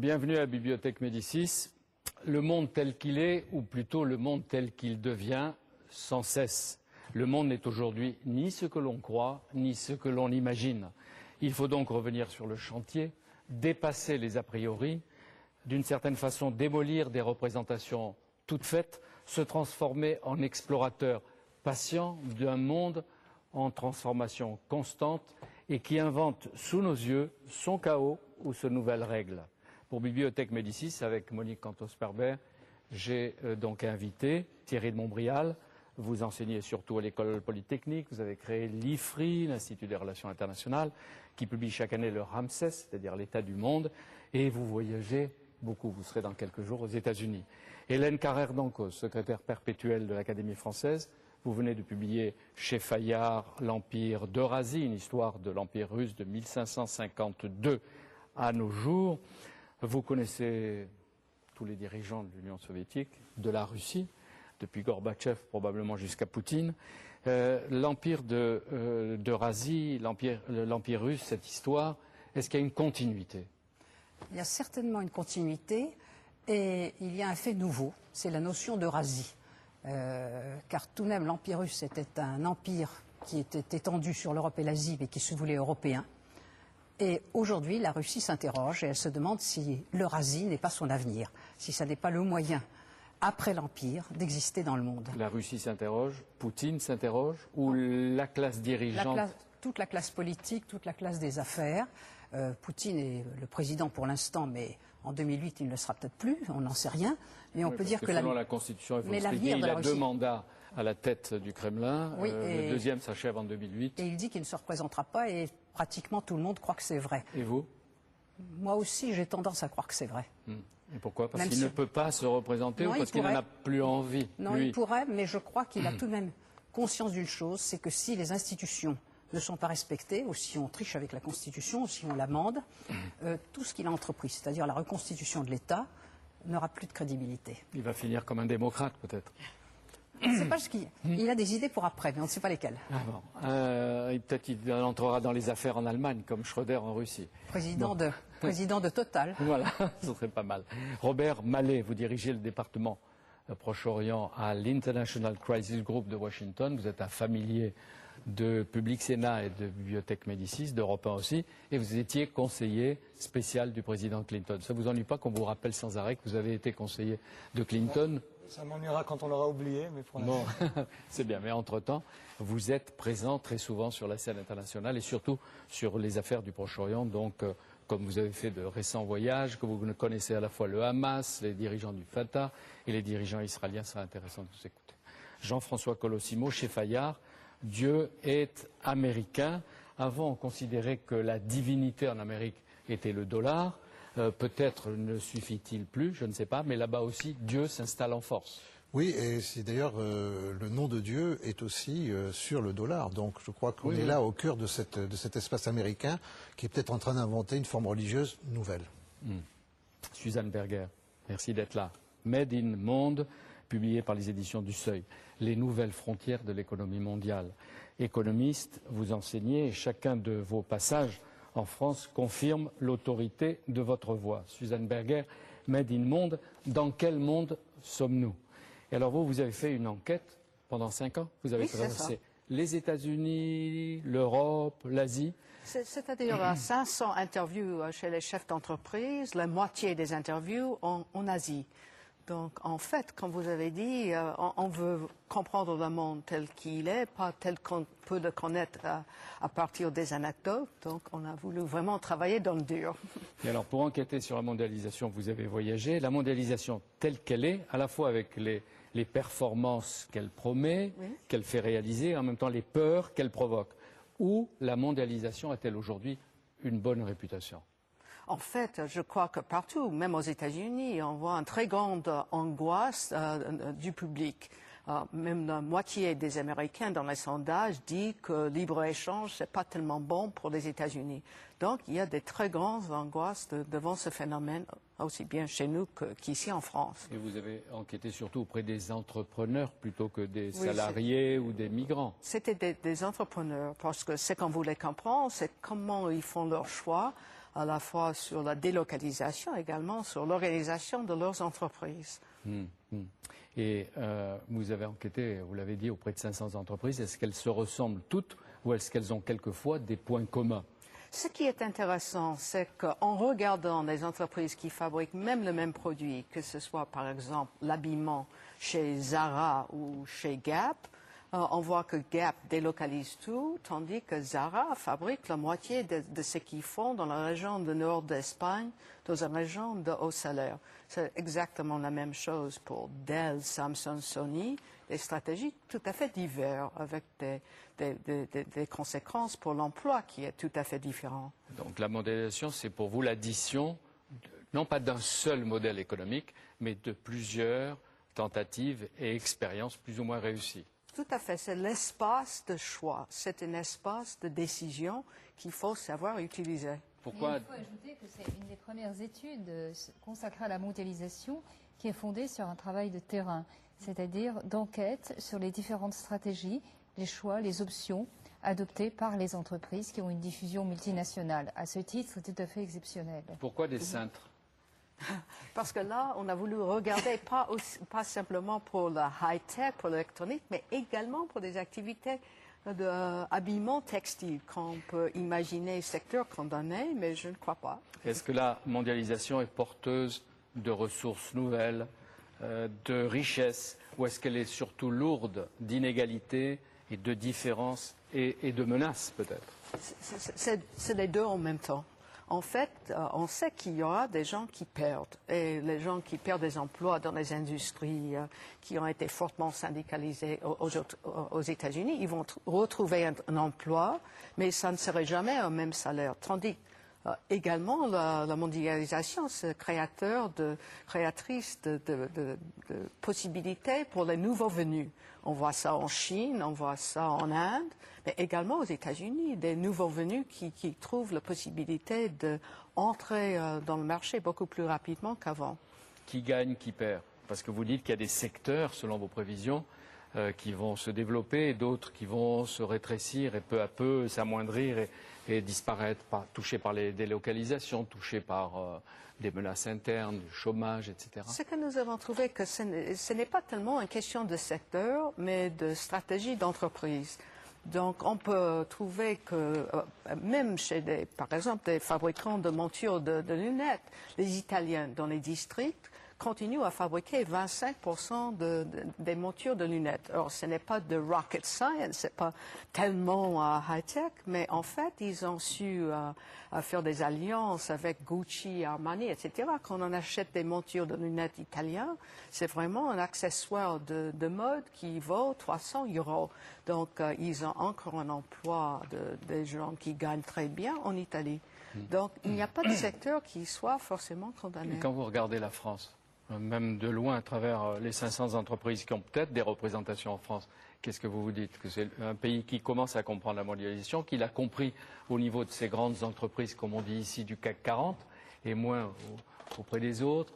Bienvenue à la Bibliothèque Médicis. Le monde tel qu'il est, ou plutôt le monde tel qu'il devient, sans cesse. Le monde n'est aujourd'hui ni ce que l'on croit, ni ce que l'on imagine. Il faut donc revenir sur le chantier, dépasser les a priori, d'une certaine façon démolir des représentations toutes faites, se transformer en explorateur patient d'un monde en transformation constante et qui invente sous nos yeux son chaos ou ses nouvelles règles. Pour Bibliothèque Médicis, avec Monique Cantos-Perber, j'ai donc invité Thierry de Montbrial. Vous enseignez surtout à l'école polytechnique, vous avez créé l'IFRI, l'Institut des Relations Internationales, qui publie chaque année le Ramsès, c'est-à-dire l'état du monde, et vous voyagez beaucoup, vous serez dans quelques jours aux États-Unis. Hélène Carrère-Dancos, secrétaire perpétuelle de l'Académie française, vous venez de publier chez Fayard l'Empire d'Eurasie, une histoire de l'Empire russe de 1552 à nos jours. Vous connaissez tous les dirigeants de l'Union soviétique, de la Russie, depuis Gorbatchev probablement jusqu'à Poutine. L'Empire d'Eurasie, l'Empire russe, cette histoire, est-ce qu'il y a une continuité? Il y a certainement une continuité et il y a un fait nouveau, c'est la notion d'Eurasie. Car tout de même l'Empire russe était un empire qui était étendu sur l'Europe et l'Asie mais qui se voulait européen. Et aujourd'hui la Russie s'interroge et elle se demande si l'Eurasie n'est pas son avenir, si ça n'est pas le moyen, après l'Empire, d'exister dans le monde. La Russie s'interroge, Poutine s'interroge, ou la classe dirigeante? Toute la classe politique, toute la classe des affaires. Poutine est le président pour l'instant, mais en 2008, il ne le sera peut-être plus, on n'en sait rien. Mais on peut dire que selon la Constitution, il a 2 mandats à la tête du Kremlin. Oui, le deuxième s'achève en 2008. Et il dit qu'il ne se représentera pas et pratiquement tout le monde croit que c'est vrai. Et vous? Moi aussi, j'ai tendance à croire que c'est vrai. Et pourquoi? Parce qu'il ne peut pas se représenter ou parce qu'il n'en a plus envie? Non, il pourrait, mais je crois qu'il a tout de même conscience d'une chose, c'est que si les institutions ne sont pas respectées, ou si on triche avec la Constitution, ou si on l'amende, tout ce qu'il a entrepris, c'est-à-dire la reconstitution de l'État, n'aura plus de crédibilité. Il va finir comme un démocrate, peut-être. On ne sait pas ce qu'il il a des idées pour après, mais on ne sait pas lesquelles. Peut-être qu'il entrera dans les affaires en Allemagne, comme Schröder en Russie. Président de Total. Voilà, ce serait pas mal. Robert Mallet, vous dirigez le département Proche-Orient à l'International Crisis Group de Washington. Vous êtes un familier de Public Sénat et de Bibliothèque Médicis, d'Europe 1 aussi, et vous étiez conseiller spécial du président Clinton. Ça ne vous ennuie pas qu'on vous rappelle sans arrêt que vous avez été conseiller de Clinton? Ça m'ennuiera quand on l'aura oublié, mais pour bon, c'est bien. Mais entre-temps, vous êtes présent très souvent sur la scène internationale et surtout sur les affaires du Proche-Orient. Donc, comme vous avez fait de récents voyages, que vous connaissez à la fois le Hamas, les dirigeants du Fatah et les dirigeants israéliens, c'est intéressant de vous écouter. Jean-François Colosimo, chez Fayard, Dieu est américain. Avant, on considérait que la divinité en Amérique était le dollar. Peut-être ne suffit-il plus, je ne sais pas, mais là-bas aussi, Dieu s'installe en force. Oui, et c'est d'ailleurs le nom de Dieu est aussi sur le dollar. Donc je crois qu'on est là au cœur de cet espace américain qui est peut-être en train d'inventer une forme religieuse nouvelle. Suzanne Berger, merci d'être là. Made in Monde, publié par les éditions du Seuil. Les nouvelles frontières de l'économie mondiale. Économiste, vous enseignez et chacun de vos passages en France confirme l'autorité de votre voix. Suzanne Berger, Made in Monde, dans quel monde sommes-nous? Et alors vous avez fait une enquête pendant 5 ans. Vous avez traversé les États-Unis, l'Europe, l'Asie. C'est-à-dire 500 interviews chez les chefs d'entreprise, la moitié des interviews en Asie. Donc, en fait, comme vous avez dit, on veut comprendre le monde tel qu'il est, pas tel qu'on peut le connaître à partir des anecdotes. Donc, on a voulu vraiment travailler dans le dur. Et alors, pour enquêter sur la mondialisation, vous avez voyagé. La mondialisation telle qu'elle est, à la fois avec les performances qu'elle promet, qu'elle fait réaliser, et en même temps les peurs qu'elle provoque. Où la mondialisation a-t-elle aujourd'hui une bonne réputation? En fait, je crois que partout, même aux États-Unis, on voit une très grande angoisse du public. Même la moitié des Américains dans les sondages disent que le libre-échange, ce n'est pas tellement bon pour les États-Unis. Donc, il y a des très grandes angoisses devant ce phénomène aussi bien chez nous qu'ici en France. Et vous avez enquêté surtout auprès des entrepreneurs plutôt que des salariés ou des migrants. C'était des entrepreneurs, parce que ce qu'on voulait comprendre, c'est comment ils font leur choix, à la fois sur la délocalisation, également sur l'organisation de leurs entreprises. Et vous avez enquêté, vous l'avez dit, auprès de 500 entreprises. Est-ce qu'elles se ressemblent toutes ou est-ce qu'elles ont quelquefois des points communs? Ce qui est intéressant, c'est qu'en regardant les entreprises qui fabriquent même le même produit, que ce soit par exemple l'habillement chez Zara ou chez Gap, on voit que Gap délocalise tout, tandis que Zara fabrique la moitié de ce qu'ils font dans la région du nord d'Espagne, dans une région de haut salaire. C'est exactement la même chose pour Dell, Samsung, Sony, des stratégies tout à fait diverses, avec des conséquences pour l'emploi qui est tout à fait différent. Donc la mondialisation, c'est pour vous l'addition, non pas d'un seul modèle économique, mais de plusieurs tentatives et expériences plus ou moins réussies. Tout à fait, c'est l'espace de choix, c'est un espace de décision qu'il faut savoir utiliser. Pourquoi? Il faut ajouter que c'est une des premières études consacrées à la mondialisation qui est fondée sur un travail de terrain, c'est-à-dire d'enquête sur les différentes stratégies, les choix, les options adoptées par les entreprises qui ont une diffusion multinationale. À ce titre, c'est tout à fait exceptionnel. Pourquoi des cintres? Parce que là, on a voulu regarder pas simplement pour la high-tech, pour l'électronique, mais également pour des activités d'habillement textile, qu'on peut imaginer secteur condamné, mais je ne crois pas. Est-ce que la mondialisation est porteuse de ressources nouvelles, de richesses, ou est-ce qu'elle est surtout lourde d'inégalités et de différences et de menaces peut-être? C'est les deux en même temps. En fait, on sait qu'il y aura des gens qui perdent. Et les gens qui perdent des emplois dans les industries qui ont été fortement syndicalisées aux États-Unis, ils vont retrouver un emploi, mais ça ne serait jamais un même salaire. Tandis également, la mondialisation, c'est créatrice de possibilités pour les nouveaux venus. On voit ça en Chine, on voit ça en Inde, mais également aux États-Unis, des nouveaux venus qui trouvent la possibilité d'entrer dans le marché beaucoup plus rapidement qu'avant. Qui gagne, qui perd? Parce que vous dites qu'il y a des secteurs, selon vos prévisions, qui vont se développer et d'autres qui vont se rétrécir et peu à peu s'amoindrir et disparaître, touchés par les délocalisations, touchés par des menaces internes, du chômage, etc. Ce que nous avons trouvé, que ce n'est pas tellement une question de secteur, mais de stratégie d'entreprise. Donc, on peut trouver que même chez par exemple, des fabricants de montures de lunettes, les Italiens dans les districts continuent à fabriquer 25% des montures de lunettes. Alors, ce n'est pas de rocket science, ce n'est pas tellement high-tech, mais en fait, ils ont su faire des alliances avec Gucci, Armani, etc. Quand on achète des montures de lunettes italiennes, c'est vraiment un accessoire de mode qui vaut 300 €. Donc, ils ont encore un emploi des gens qui gagnent très bien en Italie. Donc, il n'y a pas de secteur qui soit forcément condamné. Et quand vous regardez la France, même de loin à travers les 500 entreprises qui ont peut-être des représentations en France, qu'est-ce que vous vous dites? Que c'est un pays qui commence à comprendre la mondialisation, qui l'a compris au niveau de ces grandes entreprises, comme on dit ici, du CAC 40, et moins auprès des autres?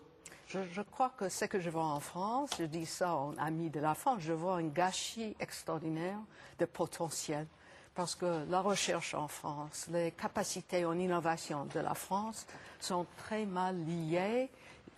Je crois que ce que je vois en France, je dis ça en ami de la France, je vois un gâchis extraordinaire de potentiel. Parce que la recherche en France, les capacités en innovation de la France sont très mal liées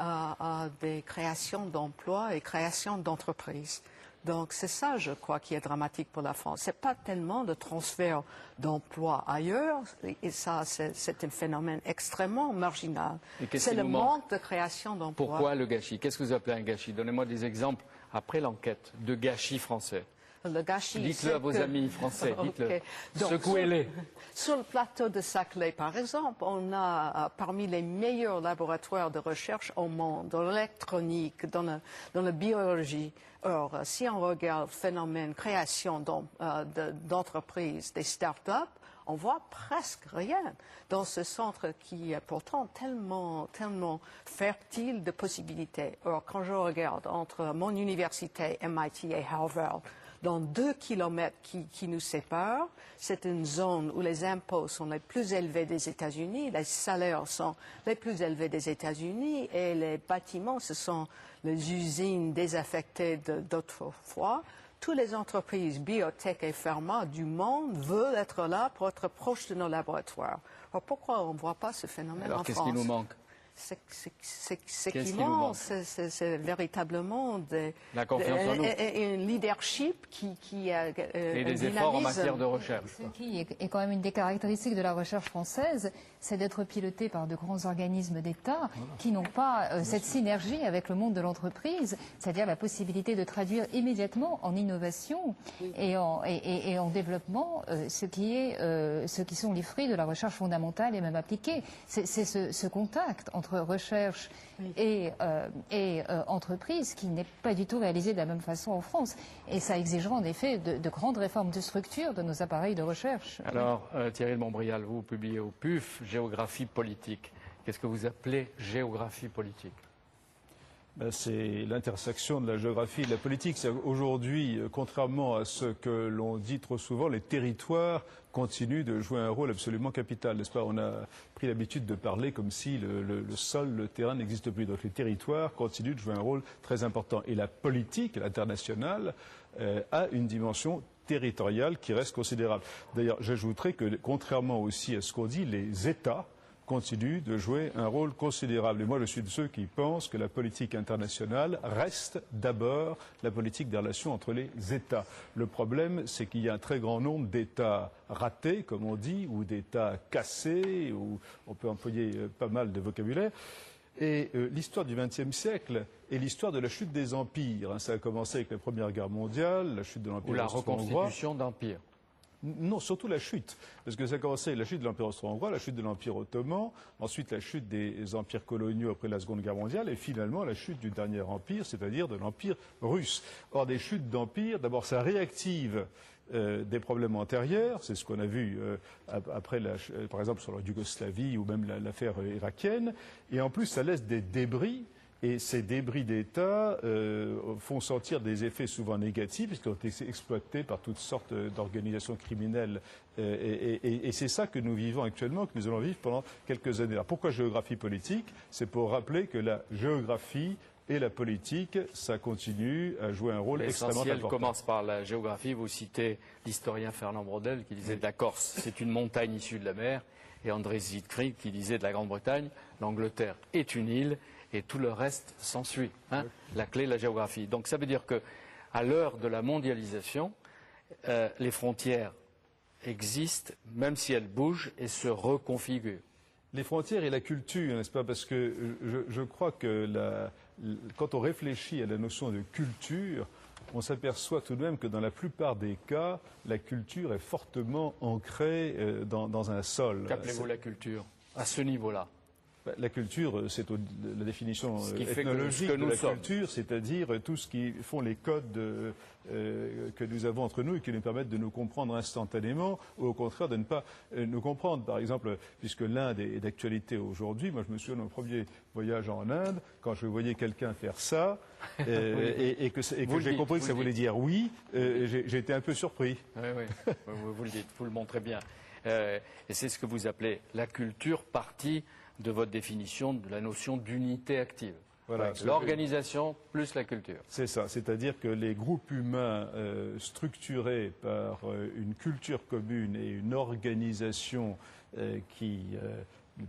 à des créations d'emplois et créations d'entreprises. Donc c'est ça, je crois, qui est dramatique pour la France. Ce n'est pas tellement le transfert d'emplois ailleurs, et ça, c'est un phénomène extrêmement marginal. C'est le manque de création d'emplois. Pourquoi le gâchis? Qu'est-ce que vous appelez un gâchis? Donnez-moi des exemples, après l'enquête, de gâchis français. Le gâchis, dites-le à vos amis français, dites-le. Okay. Secouez-les. Sur le plateau de Saclay, par exemple, on a parmi les meilleurs laboratoires de recherche au monde, dans l'électronique, dans la biologie. Or, si on regarde le phénomène création d'entreprises, des start-up, on voit presque rien dans ce centre qui est pourtant tellement fertile de possibilités. Or, quand je regarde entre mon université, MIT et Harvard, dans 2 kilomètres qui nous séparent. C'est une zone où les impôts sont les plus élevés des États-Unis, les salaires sont les plus élevés des États-Unis et les bâtiments, ce sont les usines désaffectées d'autrefois. Toutes les entreprises biotech et pharma du monde veulent être là pour être proches de nos laboratoires. Alors pourquoi on ne voit pas ce phénomène en France? Alors qu'est-ce qui nous manque? C'est qui manque, c'est véritablement la confiance en nous. Un leadership qui a et des efforts en matière de recherche. Ce qui est quand même une des caractéristiques de la recherche française, c'est d'être piloté par de grands organismes d'État qui n'ont pas cette synergie avec le monde de l'entreprise, c'est-à-dire la possibilité de traduire immédiatement en innovation et en développement ce qui sont les fruits de la recherche fondamentale et même appliquée. C'est ce contact entre recherche et entreprise qui n'est pas du tout réalisé de la même façon en France. Et ça exigera en effet de grandes réformes de structure de nos appareils de recherche. Alors, Thierry de Montbrial, vous publiez au PUF Géographie politique. Qu'est-ce que vous appelez géographie politique? C'est l'intersection de la géographie et de la politique. Aujourd'hui, contrairement à ce que l'on dit trop souvent, les territoires continuent de jouer un rôle absolument capital, n'est-ce pas? On a pris l'habitude de parler comme si le sol, le terrain n'existe plus. Donc les territoires continuent de jouer un rôle très important. Et la politique, l'internationale, a une dimension territoriale qui reste considérable. D'ailleurs, j'ajouterais que, contrairement aussi à ce qu'on dit, les États continue de jouer un rôle considérable. Et moi, je suis de ceux qui pensent que la politique internationale reste d'abord la politique des relations entre les États. Le problème, c'est qu'il y a un très grand nombre d'États ratés, comme on dit, ou d'États cassés, ou on peut employer pas mal de vocabulaire. Et l'histoire du XXe siècle est l'histoire de la chute des empires. Ça a commencé avec la Première Guerre mondiale, la chute de l'Empire austro-hongrois. Ou la reconstitution d'empires. Non, surtout la chute. Parce que ça a commencé avec la chute de l'Empire austro-hongrois, la chute de l'Empire ottoman, ensuite la chute des empires coloniaux après la Seconde Guerre mondiale, et finalement la chute du dernier empire, c'est-à-dire de l'Empire russe. Or, des chutes d'empires, d'abord, ça réactive des problèmes antérieurs, c'est ce qu'on a vu après, par exemple, sur la Yougoslavie ou même l'affaire irakienne, et en plus, ça laisse des débris. Et ces débris d'État font sentir des effets souvent négatifs, puisqu'ils ont été exploités par toutes sortes d'organisations criminelles. Et c'est ça que nous vivons actuellement, que nous allons vivre pendant quelques années. Alors pourquoi géographie politique? C'est pour rappeler que la géographie et la politique, ça continue à jouer un rôle extrêmement important. L'essentiel commence par la géographie. Vous citez l'historien Fernand Braudel qui disait de la Corse, c'est une montagne issue de la mer, et André Siegfried qui disait de la Grande-Bretagne, l'Angleterre est une île. Et tout le reste s'ensuit. La clé, la géographie. Donc ça veut dire qu'à l'heure de la mondialisation, les frontières existent, même si elles bougent et se reconfigurent. Les frontières et la culture, n'est-ce pas? Parce que je crois que quand on réfléchit à la notion de culture, on s'aperçoit tout de même que dans la plupart des cas, la culture est fortement ancrée dans un sol. Qu'appelez-vous la culture à ce niveau-là? La culture, c'est la définition ethnologique de la culture, c'est-à-dire tout ce qui font les codes que nous avons entre nous et qui nous permettent de nous comprendre instantanément ou au contraire de ne pas nous comprendre. Par exemple, puisque l'Inde est d'actualité aujourd'hui, moi je me souviens de mon premier voyage en Inde, quand je voyais quelqu'un faire ça et que j'ai compris que ça voulait dire oui, j'ai été un peu surpris. Oui, vous le dites, vous le montrez bien. Et c'est ce que vous appelez la culture partie de votre définition de la notion d'unité active. Voilà, l'organisation plus la culture. C'est ça, c'est-à-dire que les groupes humains structurés par une culture commune et une organisation qui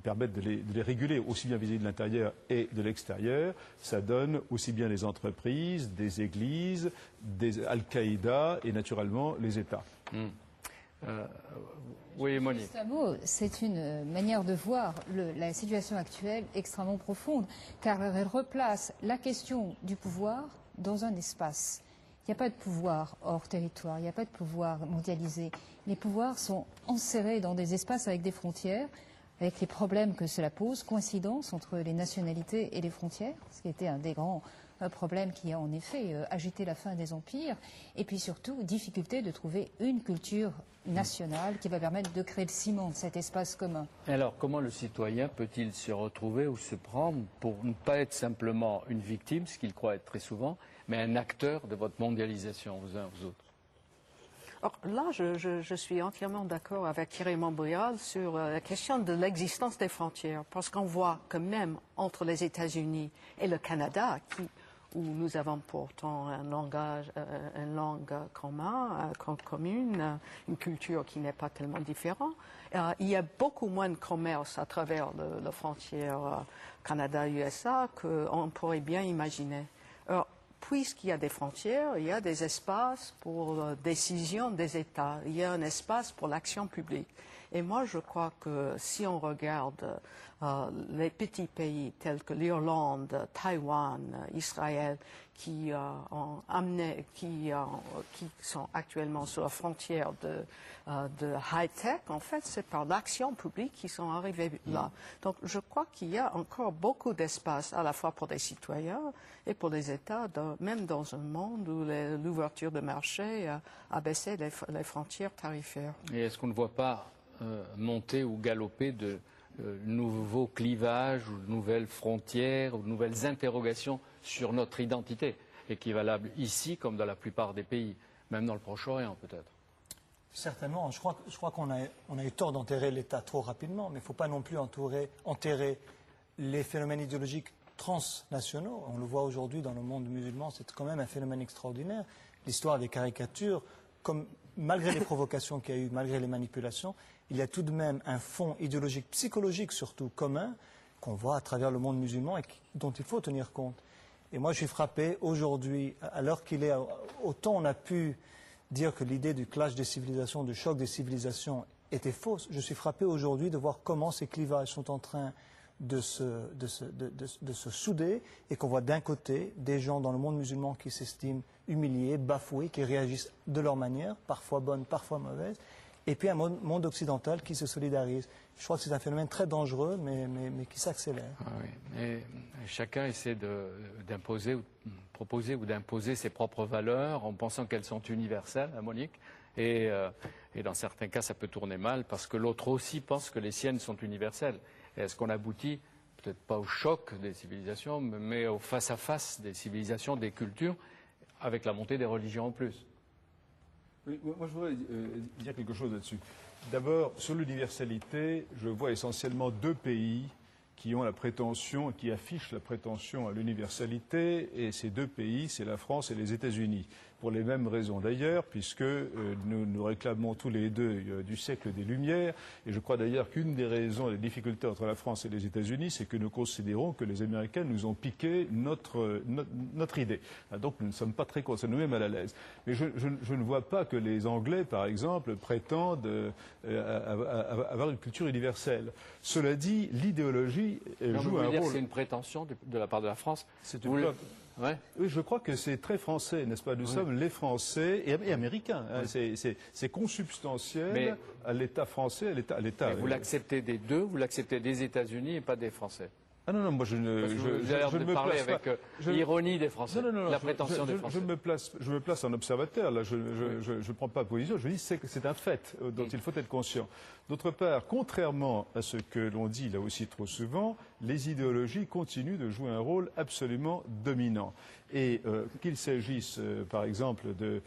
permettent de les réguler aussi bien vis-à-vis de l'intérieur et de l'extérieur, ça donne aussi bien les entreprises, des églises, des Al-Qaïda et naturellement les États. Oui, Monique. Juste un mot, c'est une manière de voir la situation actuelle extrêmement profonde, car elle replace la question du pouvoir dans un espace. Il n'y a pas de pouvoir hors territoire, il n'y a pas de pouvoir mondialisé. Les pouvoirs sont enserrés dans des espaces avec des frontières, avec les problèmes que cela pose, coïncidence entre les nationalités et les frontières, ce qui était un des grands problème qui a en effet agité la fin des empires, et puis surtout difficulté de trouver une culture nationale qui va permettre de créer le ciment de cet espace commun. Alors comment le citoyen peut-il se retrouver ou se prendre pour ne pas être simplement une victime, ce qu'il croit être très souvent, mais un acteur de votre mondialisation, vous uns, vous autres? Alors là, je suis entièrement d'accord avec Thierry Montbrial sur la question de l'existence des frontières, parce qu'on voit que même entre les États-Unis et le Canada, où nous avons pourtant un langage, une langue commune, une culture qui n'est pas tellement différente, il y a beaucoup moins de commerce à travers la frontière Canada-USA qu'on pourrait bien imaginer. Alors, puisqu'il y a des frontières, il y a des espaces pour décision des États, il y a un espace pour l'action publique. Et moi, je crois que si on regarde les petits pays tels que l'Irlande, Taïwan, Israël, qui sont actuellement sur la frontière de high-tech, en fait, c'est par l'action publique qu'ils sont arrivés là. Donc, je crois qu'il y a encore beaucoup d'espace, à la fois pour les citoyens et pour les États, même dans un monde où l'ouverture de marché a baissé les frontières tarifaires. Et est-ce qu'on ne voit pas monter ou galoper de nouveaux clivages ou de nouvelles frontières ou de nouvelles interrogations sur notre identité, équivalable ici comme dans la plupart des pays, même dans le Proche-Orient peut-être? Certainement. Je crois qu'on a eu tort d'enterrer l'État trop rapidement, mais il ne faut pas non plus enterrer les phénomènes idéologiques transnationaux. On le voit aujourd'hui dans le monde musulman, c'est quand même un phénomène extraordinaire. L'histoire des caricatures, malgré les provocations qu'il y a eu, malgré les manipulations, il y a tout de même un fond idéologique, psychologique surtout, commun, qu'on voit à travers le monde musulman et dont il faut tenir compte. Et moi, je suis frappé aujourd'hui, à l'heure qu'il est, autant on a pu dire que l'idée du clash des civilisations, du choc des civilisations était fausse, je suis frappé aujourd'hui de voir comment ces clivages sont en train de se souder et qu'on voit d'un côté des gens dans le monde musulman qui s'estiment humiliés, bafoués, qui réagissent de leur manière, parfois bonne, parfois mauvaise, et puis un monde occidental qui se solidarise. Je crois que c'est un phénomène très dangereux, mais qui s'accélère. Ah oui. Et chacun essaie d'imposer, proposer ou d'imposer ses propres valeurs en pensant qu'elles sont universelles, hein, Monique. Et dans certains cas, ça peut tourner mal parce que l'autre aussi pense que les siennes sont universelles. Et est-ce qu'on aboutit, peut-être pas au choc des civilisations, mais au face-à-face des civilisations, des cultures, avec la montée des religions en plus? Oui, moi, je voudrais dire quelque chose là-dessus. D'abord, sur l'universalité, je vois essentiellement deux pays qui ont la prétention, qui affichent la prétention à l'universalité, et ces deux pays, c'est la France et les États-Unis. Pour les mêmes raisons d'ailleurs, puisque nous réclamons tous les deux du siècle des Lumières, et je crois d'ailleurs qu'une des raisons des difficultés entre la France et les États-Unis, c'est que nous considérons que les Américains nous ont piqué notre idée. Donc nous ne sommes pas très contents, ça nous met mal à l'aise. Mais je ne vois pas que les Anglais, par exemple, prétendent avoir une culture universelle. Cela dit, l'idéologie joue un rôle. C'est une prétention de la part de la France. C'est une Ouais. Oui, je crois que c'est très français, n'est-ce pas? Nous sommes les Français et américains. Hein. C'est consubstantiel à l'État français, à l'État. Vous l'acceptez des deux, vous l'acceptez des États-Unis et pas des Français. Ah non, moi je ne. Vous avez l'air de parler avec l'ironie des Français, la prétention des Français. Je me place en observateur, là, je ne prends pas position, je dis que c'est un fait dont il faut être conscient. D'autre part, contrairement à ce que l'on dit là aussi trop souvent, les idéologies continuent de jouer un rôle absolument dominant. Et qu'il s'agisse, par exemple, de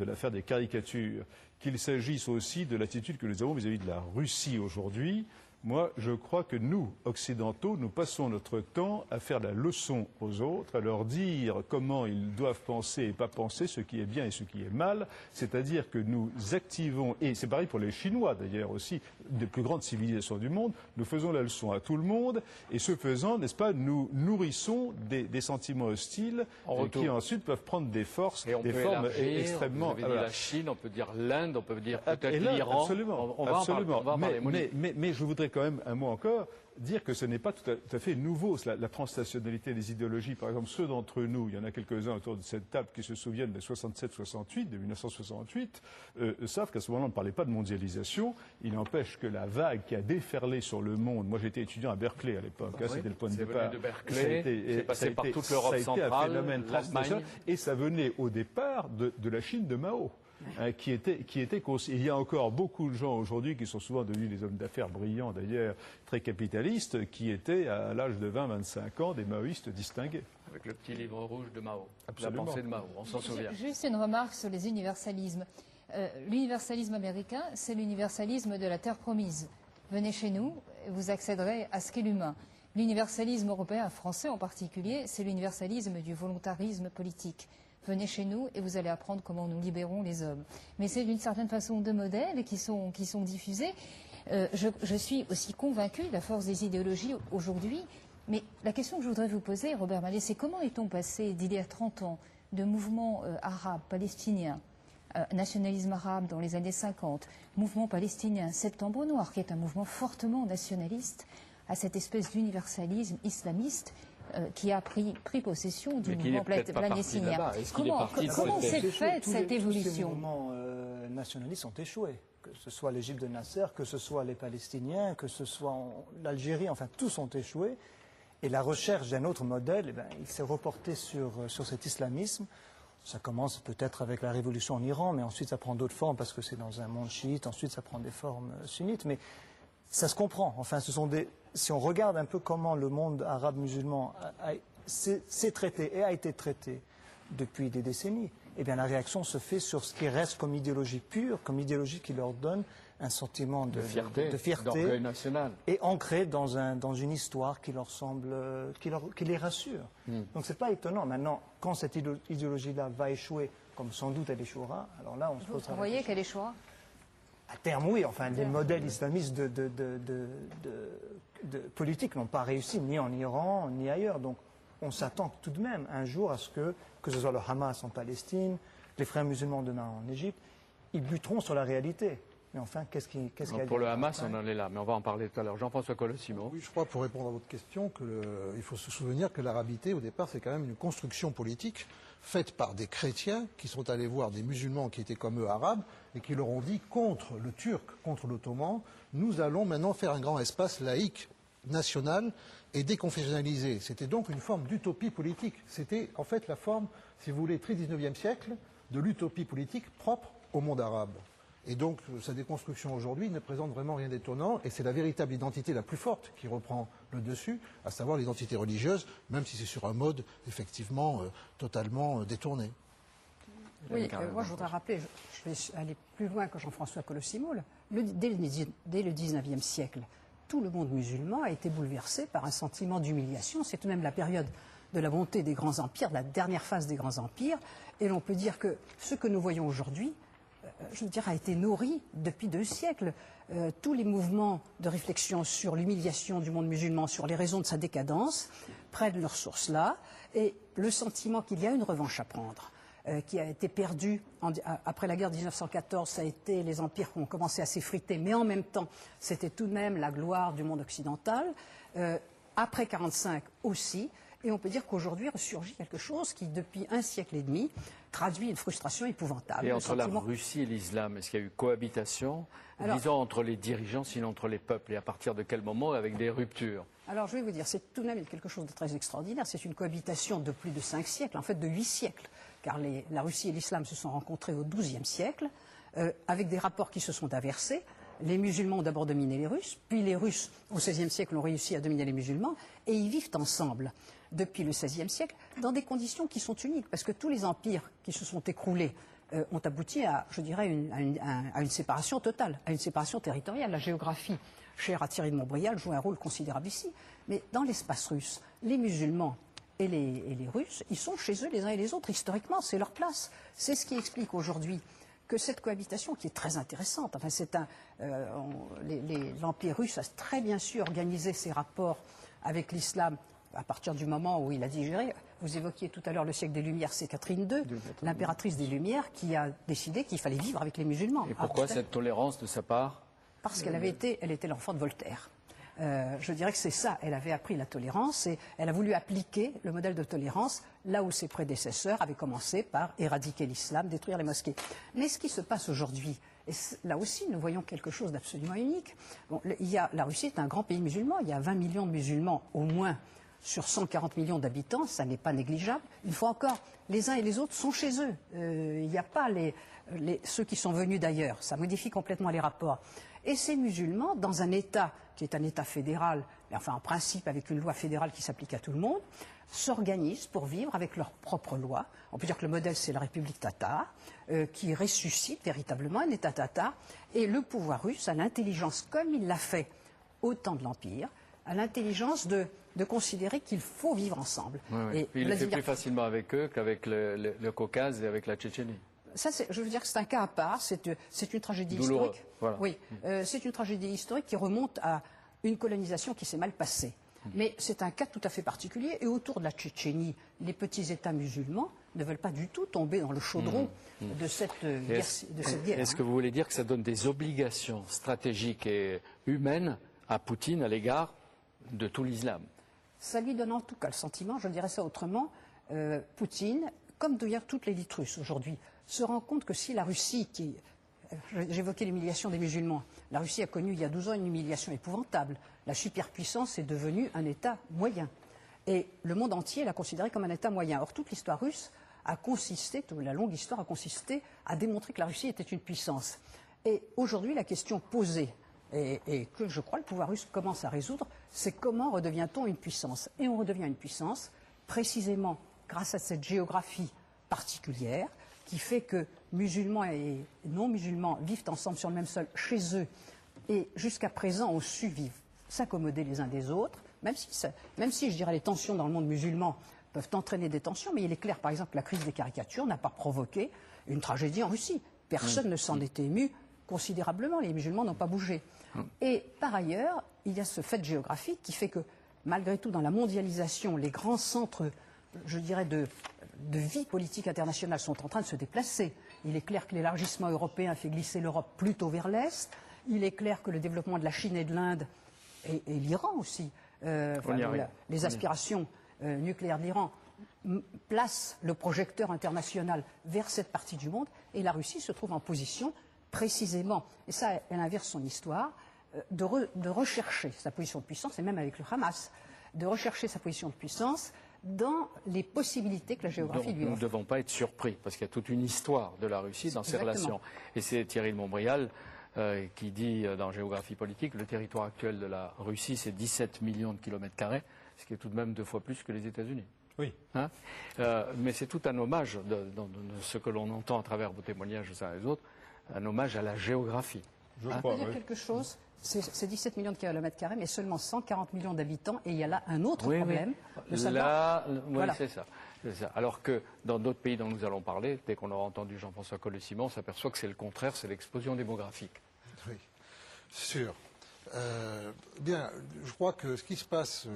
l'affaire des caricatures, qu'il s'agisse aussi de l'attitude que nous avons vis-à-vis de la Russie aujourd'hui, moi, je crois que nous, Occidentaux, nous passons notre temps à faire la leçon aux autres, à leur dire comment ils doivent penser et pas penser, ce qui est bien et ce qui est mal. C'est-à-dire que nous activons, et c'est pareil pour les Chinois d'ailleurs aussi, des plus grandes civilisations du monde, nous faisons la leçon à tout le monde, et ce faisant, n'est-ce pas, nous nourrissons des sentiments hostiles qui ensuite peuvent prendre des forces, des formes extrêmement... Vous avez dit la Chine, on peut dire l'Inde, on peut dire peut-être l'Iran. Absolument, on va en parler. Mais je voudrais quand même un mot encore dire que ce n'est pas tout à fait nouveau, la transnationalité des idéologies. Par exemple, ceux d'entre nous, il y en a quelques-uns autour de cette table qui se souviennent de 67-68, de 1968, savent qu'à ce moment-là, on ne parlait pas de mondialisation. Il n'empêche que la vague qui a déferlé sur le monde, moi j'étais étudiant à Berkeley à l'époque, c'était le point de départ. De Berkeley, c'est passé par toute l'Europe centrale, un phénomène transnational, et ça venait au départ de la Chine de Mao. Il y a encore beaucoup de gens aujourd'hui qui sont souvent devenus des hommes d'affaires brillants d'ailleurs, très capitalistes, qui étaient à l'âge de 20-25 ans des maoïstes distingués. Avec le petit livre rouge de Mao, Absolument. la pensée de Mao, on s'en souvient. Juste une remarque sur les universalismes. L'universalisme américain, c'est l'universalisme de la terre promise. Venez chez nous, vous accéderez à ce qu'est l'humain. L'universalisme européen, français en particulier, c'est l'universalisme du volontarisme politique. Venez chez nous et vous allez apprendre comment nous libérons les hommes. Mais c'est d'une certaine façon deux modèles qui sont diffusés. Je suis aussi convaincue de la force des idéologies aujourd'hui. Mais la question que je voudrais vous poser, Robert Mallet, c'est comment est-on passé d'il y a 30 ans de mouvements arabes, palestiniens, nationalisme arabe dans les années 50, mouvement palestinien, Septembre Noir, qui est un mouvement fortement nationaliste, à cette espèce d'universalisme islamiste qui a pris possession du mouvement palestinien. Comment s'est faite cette évolution? Tous ces mouvements nationalistes ont échoué. Que ce soit l'Égypte de Nasser, que ce soit les Palestiniens, que ce soit l'Algérie, enfin tous ont échoué. Et la recherche d'un autre modèle, il s'est reporté sur cet islamisme. Ça commence peut-être avec la révolution en Iran, mais ensuite ça prend d'autres formes parce que c'est dans un monde chiite, ensuite ça prend des formes sunnites. Mais ça se comprend. Enfin, si on regarde un peu comment le monde arabe musulman s'est traité et a été traité depuis des décennies, eh bien la réaction se fait sur ce qui reste comme idéologie pure, comme idéologie qui leur donne un sentiment de fierté, d'orgueil national, et ancré dans une histoire qui leur semble, qui les rassure. Donc c'est pas étonnant. Maintenant, quand cette idéologie-là va échouer, comme sans doute elle échouera, alors là on se posera. Vous voyez qu'elle échouera? À terme, oui. Enfin, les modèles islamistes de politique n'ont pas réussi ni en Iran ni ailleurs. Donc, on s'attend tout de même un jour à ce que ce soit le Hamas en Palestine, les frères musulmans demain en Égypte, ils buteront sur la réalité. Mais enfin, qu'est-ce qu'il y a pour le Hamas, on en est là, mais on va en parler tout à l'heure. Jean-François Colossimo. Oui, je crois, pour répondre à votre question, qu'il faut se souvenir que l'arabité, au départ, c'est quand même une construction politique faite par des chrétiens qui sont allés voir des musulmans qui étaient comme eux arabes et qui leur ont dit, contre le turc, contre l'ottoman, nous allons maintenant faire un grand espace laïque, national et déconfessionnalisé. C'était donc une forme d'utopie politique. C'était en fait la forme, si vous voulez, très 19e siècle, de l'utopie politique propre au monde arabe. Et donc, sa déconstruction aujourd'hui ne présente vraiment rien d'étonnant, et c'est la véritable identité la plus forte qui reprend le dessus, à savoir l'identité religieuse, même si c'est sur un mode, effectivement, totalement détourné. Oui, moi je voudrais rappeler, je vais aller plus loin que Jean-François Colossimo, dès le 19e siècle, tout le monde musulman a été bouleversé par un sentiment d'humiliation. C'est tout de même la période de la montée des grands empires, de la dernière phase des grands empires, et l'on peut dire que ce que nous voyons aujourd'hui, je veux dire, a été nourri depuis 2 siècles. Tous les mouvements de réflexion sur l'humiliation du monde musulman, sur les raisons de sa décadence, prennent leur source là, et le sentiment qu'il y a une revanche à prendre, qui a été perdue après la guerre de 1914, ça a été les empires qui ont commencé à s'effriter, mais en même temps, c'était tout de même la gloire du monde occidental. Après 1945 aussi. Et on peut dire qu'aujourd'hui ressurgit quelque chose qui, depuis 1 siècle et demi, traduit une frustration épouvantable. Et entre la Russie et l'islam, est-ce qu'il y a eu cohabitation, disons, entre les dirigeants, sinon entre les peuples? Et à partir de quel moment, avec des ruptures? Alors, je vais vous dire, c'est tout de même quelque chose de très extraordinaire. C'est une cohabitation de plus de 5 siècles, en fait de 8 siècles, car la Russie et l'islam se sont rencontrés au XIIe siècle, avec des rapports qui se sont inversés. Les musulmans ont d'abord dominé les Russes, puis les Russes, au XVIe siècle, ont réussi à dominer les musulmans, et ils vivent ensemble depuis le XVIe siècle, dans des conditions qui sont uniques, parce que tous les empires qui se sont écroulés ont abouti à, je dirais, à une séparation totale, à une séparation territoriale. La géographie, chère à Thierry de Montbrial, joue un rôle considérable ici. Mais dans l'espace russe, les musulmans et les Russes, ils sont chez eux les uns et les autres. Historiquement, c'est leur place. C'est ce qui explique aujourd'hui que cette cohabitation, qui est très intéressante, enfin, l'Empire russe a très bien su organiser ses rapports avec l'islam à partir du moment où il a digéré. Vous évoquiez tout à l'heure le siècle des Lumières, c'est Catherine II, l'impératrice des Lumières, qui a décidé qu'il fallait vivre avec les musulmans. Et pourquoi cette tolérance de sa part? Parce qu'elle était l'enfant de Voltaire. Je dirais que c'est ça, elle avait appris la tolérance et elle a voulu appliquer le modèle de tolérance là où ses prédécesseurs avaient commencé par éradiquer l'islam, détruire les mosquées. Mais ce qui se passe aujourd'hui, et là aussi nous voyons quelque chose d'absolument unique. Bon, la Russie est un grand pays musulman, il y a 20 millions de musulmans au moins sur 140 millions d'habitants, ça n'est pas négligeable. Une fois encore, les uns et les autres sont chez eux. Il n'y a pas ceux qui sont venus d'ailleurs. Ça modifie complètement les rapports. Et ces musulmans, dans un État qui est un État fédéral, enfin en principe avec une loi fédérale qui s'applique à tout le monde, s'organisent pour vivre avec leurs propres lois. On peut dire que le modèle, c'est la République tatare, qui ressuscite véritablement un État tatar. Et le pouvoir russe a l'intelligence, comme il l'a fait au temps de l'Empire, a l'intelligence de considérer qu'il faut vivre ensemble. Oui. Et il le fait plus facilement avec eux qu'avec le Caucase et avec la Tchétchénie. Ça, je veux dire que c'est un cas à part, c'est une tragédie douloureux, historique. voilà. Oui, c'est une tragédie historique qui remonte à une colonisation qui s'est mal passée. Mais c'est un cas tout à fait particulier. Et autour de la Tchétchénie, les petits États musulmans ne veulent pas du tout tomber dans le chaudron de cette guerre. Est-ce que vous voulez dire que ça donne des obligations stratégiques et humaines à Poutine à l'égard de tout l'islam? Ça lui donne en tout cas le sentiment, je dirais ça autrement, Poutine, comme d'ailleurs toute l'élite russe aujourd'hui, se rend compte que si la Russie, j'évoquais l'humiliation des musulmans, la Russie a connu il y a 12 ans une humiliation épouvantable. La superpuissance est devenue un État moyen. Et le monde entier l'a considéré comme un État moyen. Or, toute l'histoire russe a consisté, toute la longue histoire a consisté à démontrer que la Russie était une puissance. Et aujourd'hui, la question posée, et que je crois le pouvoir russe commence à résoudre, c'est comment redevient-on une puissance? Et on redevient une puissance précisément grâce à cette géographie particulière qui fait que musulmans et non-musulmans vivent ensemble sur le même sol chez eux et jusqu'à présent ont su vivre, s'accommoder les uns des autres, même si je dirais les tensions dans le monde musulman peuvent entraîner des tensions, mais il est clair par exemple que la crise des caricatures n'a pas provoqué une tragédie en Russie. Personne ne s'en est ému considérablement, les musulmans n'ont pas bougé. Et par ailleurs, il y a ce fait géographique qui fait que malgré tout dans la mondialisation, les grands centres, je dirais, de vie politique internationale sont en train de se déplacer. Il est clair que l'élargissement européen fait glisser l'Europe plutôt vers l'Est. Il est clair que le développement de la Chine et de l'Inde, et l'Iran aussi, les aspirations nucléaires de l'Iran, placent le projecteur international vers cette partie du monde. Et la Russie se trouve en position, précisément, et ça, elle inverse son histoire, de rechercher sa position de puissance, et même avec le Hamas, de rechercher sa position de puissance dans les possibilités que la géographie lui offre. Nous ne devons pas être surpris, parce qu'il y a toute une histoire de la Russie dans ses relations. Et c'est Thierry de Montbrial qui dit dans Géographie politique, le territoire actuel de la Russie, c'est 17 millions de kilomètres carrés, ce qui est tout de même 2 fois plus que les États-Unis. Oui. Hein, mais c'est tout un hommage de ce que l'on entend à travers vos témoignages les uns et les autres, un hommage à la géographie. Je crois, dire quelque chose. C'est 17 millions de kilomètres carrés, mais seulement 140 millions d'habitants. Et il y a là un autre problème. Voilà. C'est ça. Alors que dans d'autres pays dont nous allons parler, dès qu'on aura entendu Jean-François Collet-Simon, on s'aperçoit que c'est le contraire, c'est l'explosion démographique. Oui, c'est sûr. Bien, je crois que ce qui se passe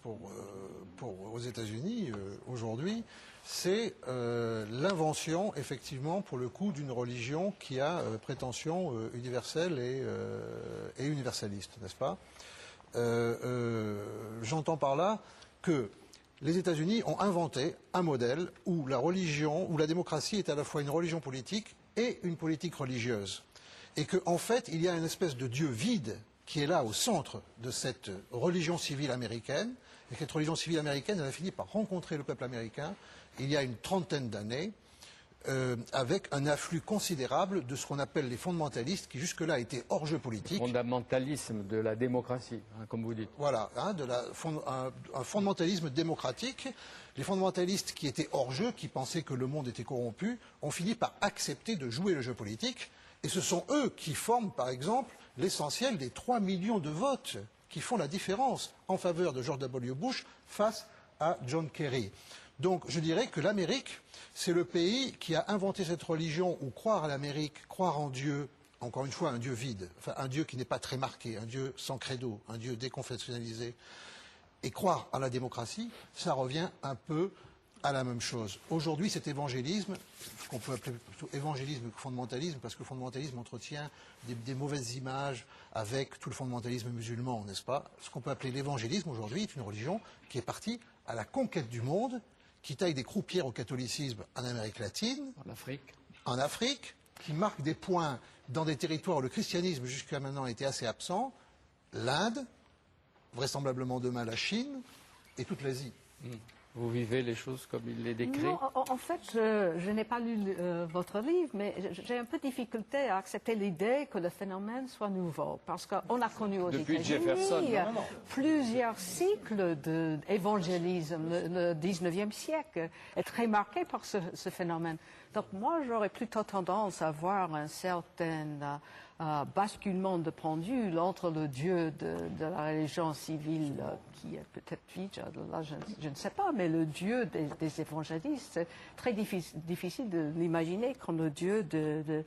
aux États-Unis aujourd'hui, c'est l'invention, effectivement, pour le coup, d'une religion qui a prétention universelle et universaliste, n'est-ce pas? J'entends par là que les États-Unis ont inventé un modèle où la religion, où la démocratie est à la fois une religion politique et une politique religieuse. Et qu'en fait, il y a une espèce de Dieu vide qui est là au centre de cette religion civile américaine. Et cette religion civile américaine, elle a fini par rencontrer le peuple américain il y a une trentaine d'années, avec un afflux considérable de ce qu'on appelle les fondamentalistes, qui jusque-là étaient hors jeu politique. Fondamentalisme de la démocratie, hein, comme vous dites. Voilà, hein, un fondamentalisme démocratique. Les fondamentalistes qui étaient hors jeu, qui pensaient que le monde était corrompu, ont fini par accepter de jouer le jeu politique. Et ce sont eux qui forment, par exemple, l'essentiel des 3 millions de votes qui font la différence en faveur de George W. Bush face à John Kerry. Donc je dirais que l'Amérique, c'est le pays qui a inventé cette religion où croire à l'Amérique, croire en Dieu, encore une fois un Dieu vide, enfin un Dieu qui n'est pas très marqué, un Dieu sans credo, un Dieu déconfessionnalisé, et croire à la démocratie, ça revient un peu à la même chose. Aujourd'hui, cet évangélisme, qu'on peut appeler plutôt évangélisme que fondamentalisme, parce que le fondamentalisme entretient des mauvaises images avec tout le fondamentalisme musulman, n'est-ce pas? Ce qu'on peut appeler l'évangélisme aujourd'hui est une religion qui est partie à la conquête du monde, qui taille des croupières au catholicisme en Amérique latine, en Afrique, qui marque des points dans des territoires où le christianisme jusqu'à maintenant était assez absent, l'Inde, vraisemblablement demain la Chine, et toute l'Asie. Vous vivez les choses comme il les décrit? Non, en fait, je n'ai pas lu votre livre, mais j'ai un peu de difficulté à accepter l'idée que le phénomène soit nouveau. Parce qu'on a connu aux Depuis Jefferson, États-Unis non. plusieurs cycles d'évangélisme. Le 19e siècle est très marqué par ce phénomène. Donc moi, j'aurais plutôt tendance à voir un certain basculement de pendule entre le Dieu de la religion civile, qui est peut-être là, je ne sais pas, mais le Dieu des évangélistes, c'est très difficile de l'imaginer comme le Dieu de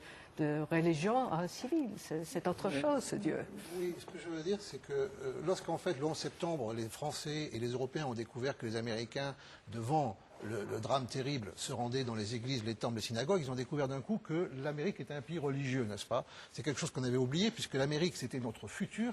religion civile. C'est autre chose, ce Dieu. Oui, ce que je veux dire, c'est que lorsqu'en fait, le 11 septembre, les Français et les Européens ont découvert que les Américains, devant le drame terrible, se rendaient dans les églises, les temples, les synagogues, ils ont découvert d'un coup que l'Amérique était un pays religieux, n'est-ce pas? C'est quelque chose qu'on avait oublié, puisque l'Amérique, c'était notre futur.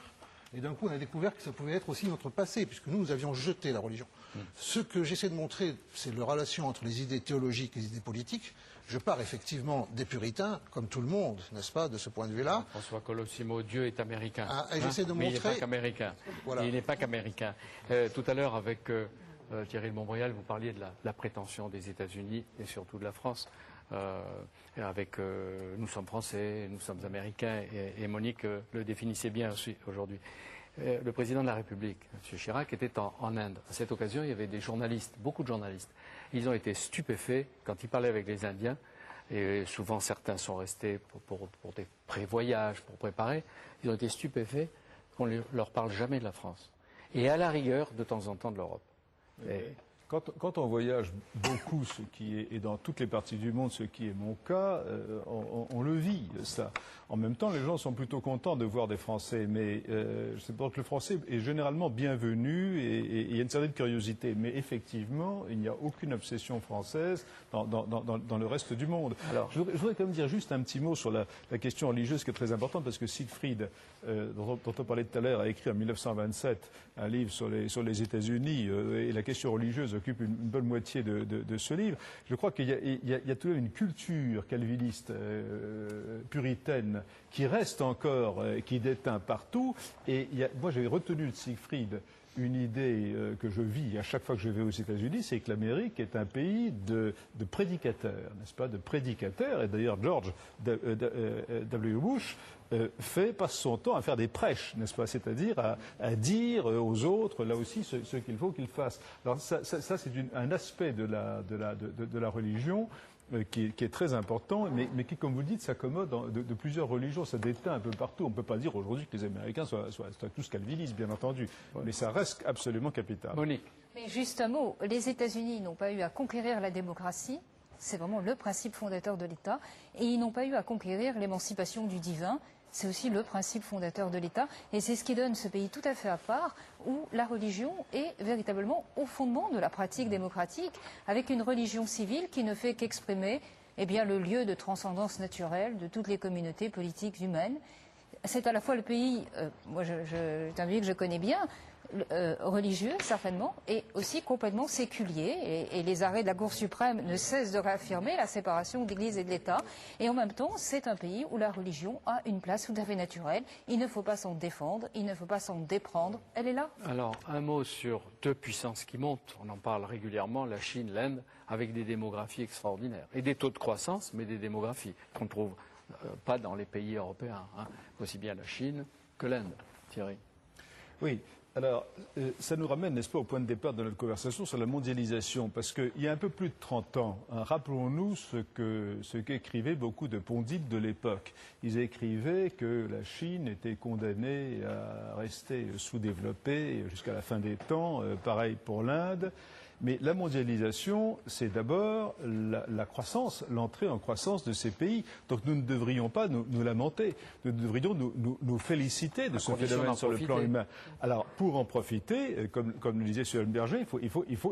Et d'un coup, on a découvert que ça pouvait être aussi notre passé, puisque nous avions jeté la religion. Ce que j'essaie de montrer, c'est la relation entre les idées théologiques et les idées politiques. Je pars effectivement des puritains, comme tout le monde, n'est-ce pas, de ce point de vue-là. François Colosimo, Dieu est américain. Et j'essaie de Mais il n'est montrer... pas qu'américain. Voilà. Il n'est pas qu'américain. Tout à l'heure, avec Thierry de Montbrial, vous parliez de la prétention des États-Unis et surtout de la France. Nous sommes français, nous sommes américains, et Monique le définissait bien aussi aujourd'hui. Le président de la République, M. Chirac, était en Inde. À cette occasion, il y avait des journalistes, beaucoup de journalistes. Ils ont été stupéfaits quand il parlait avec les Indiens, et souvent certains sont restés pour des prévoyages, pour préparer. Ils ont été stupéfaits qu'on ne leur parle jamais de la France. Et à la rigueur, de temps en temps, de l'Europe. Quand on voyage beaucoup, et dans toutes les parties du monde, ce qui est mon cas, on le vit, ça. En même temps, les gens sont plutôt contents de voir des Français, mais je sais pas que le Français est généralement bienvenu et il y a une certaine curiosité. Mais effectivement, il n'y a aucune obsession française dans le reste du monde. Alors, je voudrais quand même dire juste un petit mot sur la question religieuse qui est très importante, parce que Siegfried, dont on parlait tout à l'heure, a écrit en 1927 un livre sur les États-Unis, et la question religieuse occupe une bonne moitié de ce livre. Je crois qu'il y a tout de même une culture calviniste, puritaine, qui reste encore, qui déteint partout. Et moi, j'avais retenu de Siegfried une idée que je vis à chaque fois que je vais aux États-Unis, c'est que l'Amérique est un pays de prédicateurs, n'est-ce pas, de prédicateurs. Et d'ailleurs, George W. Bush passe son temps à faire des prêches, n'est-ce pas, c'est-à-dire à dire aux autres, là aussi, ce qu'il faut qu'ils fassent. Alors ça c'est un aspect de la religion qui est très important, mais qui, comme vous le dites, s'accommode de plusieurs religions. Ça déteint un peu partout. On ne peut pas dire aujourd'hui que les Américains soient tous calvinistes, bien entendu, mais ça reste absolument capital. Monique. Mais juste un mot, les États-Unis n'ont pas eu à conquérir la démocratie, c'est vraiment le principe fondateur de l'État, et ils n'ont pas eu à conquérir l'émancipation du divin. C'est aussi le principe fondateur de l'État, et c'est ce qui donne ce pays tout à fait à part, où la religion est véritablement au fondement de la pratique démocratique, avec une religion civile qui ne fait qu'exprimer le lieu de transcendance naturelle de toutes les communautés politiques humaines. C'est à la fois le pays, c'est un pays que je connais bien, religieux certainement, et aussi complètement séculier, et les arrêts de la Cour suprême ne cessent de réaffirmer la séparation de l'Église et de l'État, et en même temps c'est un pays où la religion a une place tout à fait naturelle. Il ne faut pas s'en défendre, il ne faut pas s'en déprendre, elle est là. Alors, un mot sur deux puissances qui montent, on en parle régulièrement, la Chine, l'Inde, avec des démographies extraordinaires, et des taux de croissance, mais des démographies qu'on ne trouve pas dans les pays européens, aussi bien la Chine que l'Inde. Thierry. Oui. Alors, ça nous ramène, n'est-ce pas, au point de départ de notre conversation sur la mondialisation, parce qu'il y a un peu plus de 30 ans, rappelons-nous ce qu'écrivaient beaucoup de pondites de l'époque. Ils écrivaient que la Chine était condamnée à rester sous-développée jusqu'à la fin des temps, pareil pour l'Inde. Mais la mondialisation, c'est d'abord la croissance, l'entrée en croissance de ces pays. Donc nous ne devrions pas nous lamenter, nous devrions nous féliciter de ce phénomène sur le plan humain. Alors pour en profiter, comme le disait Schellenberger,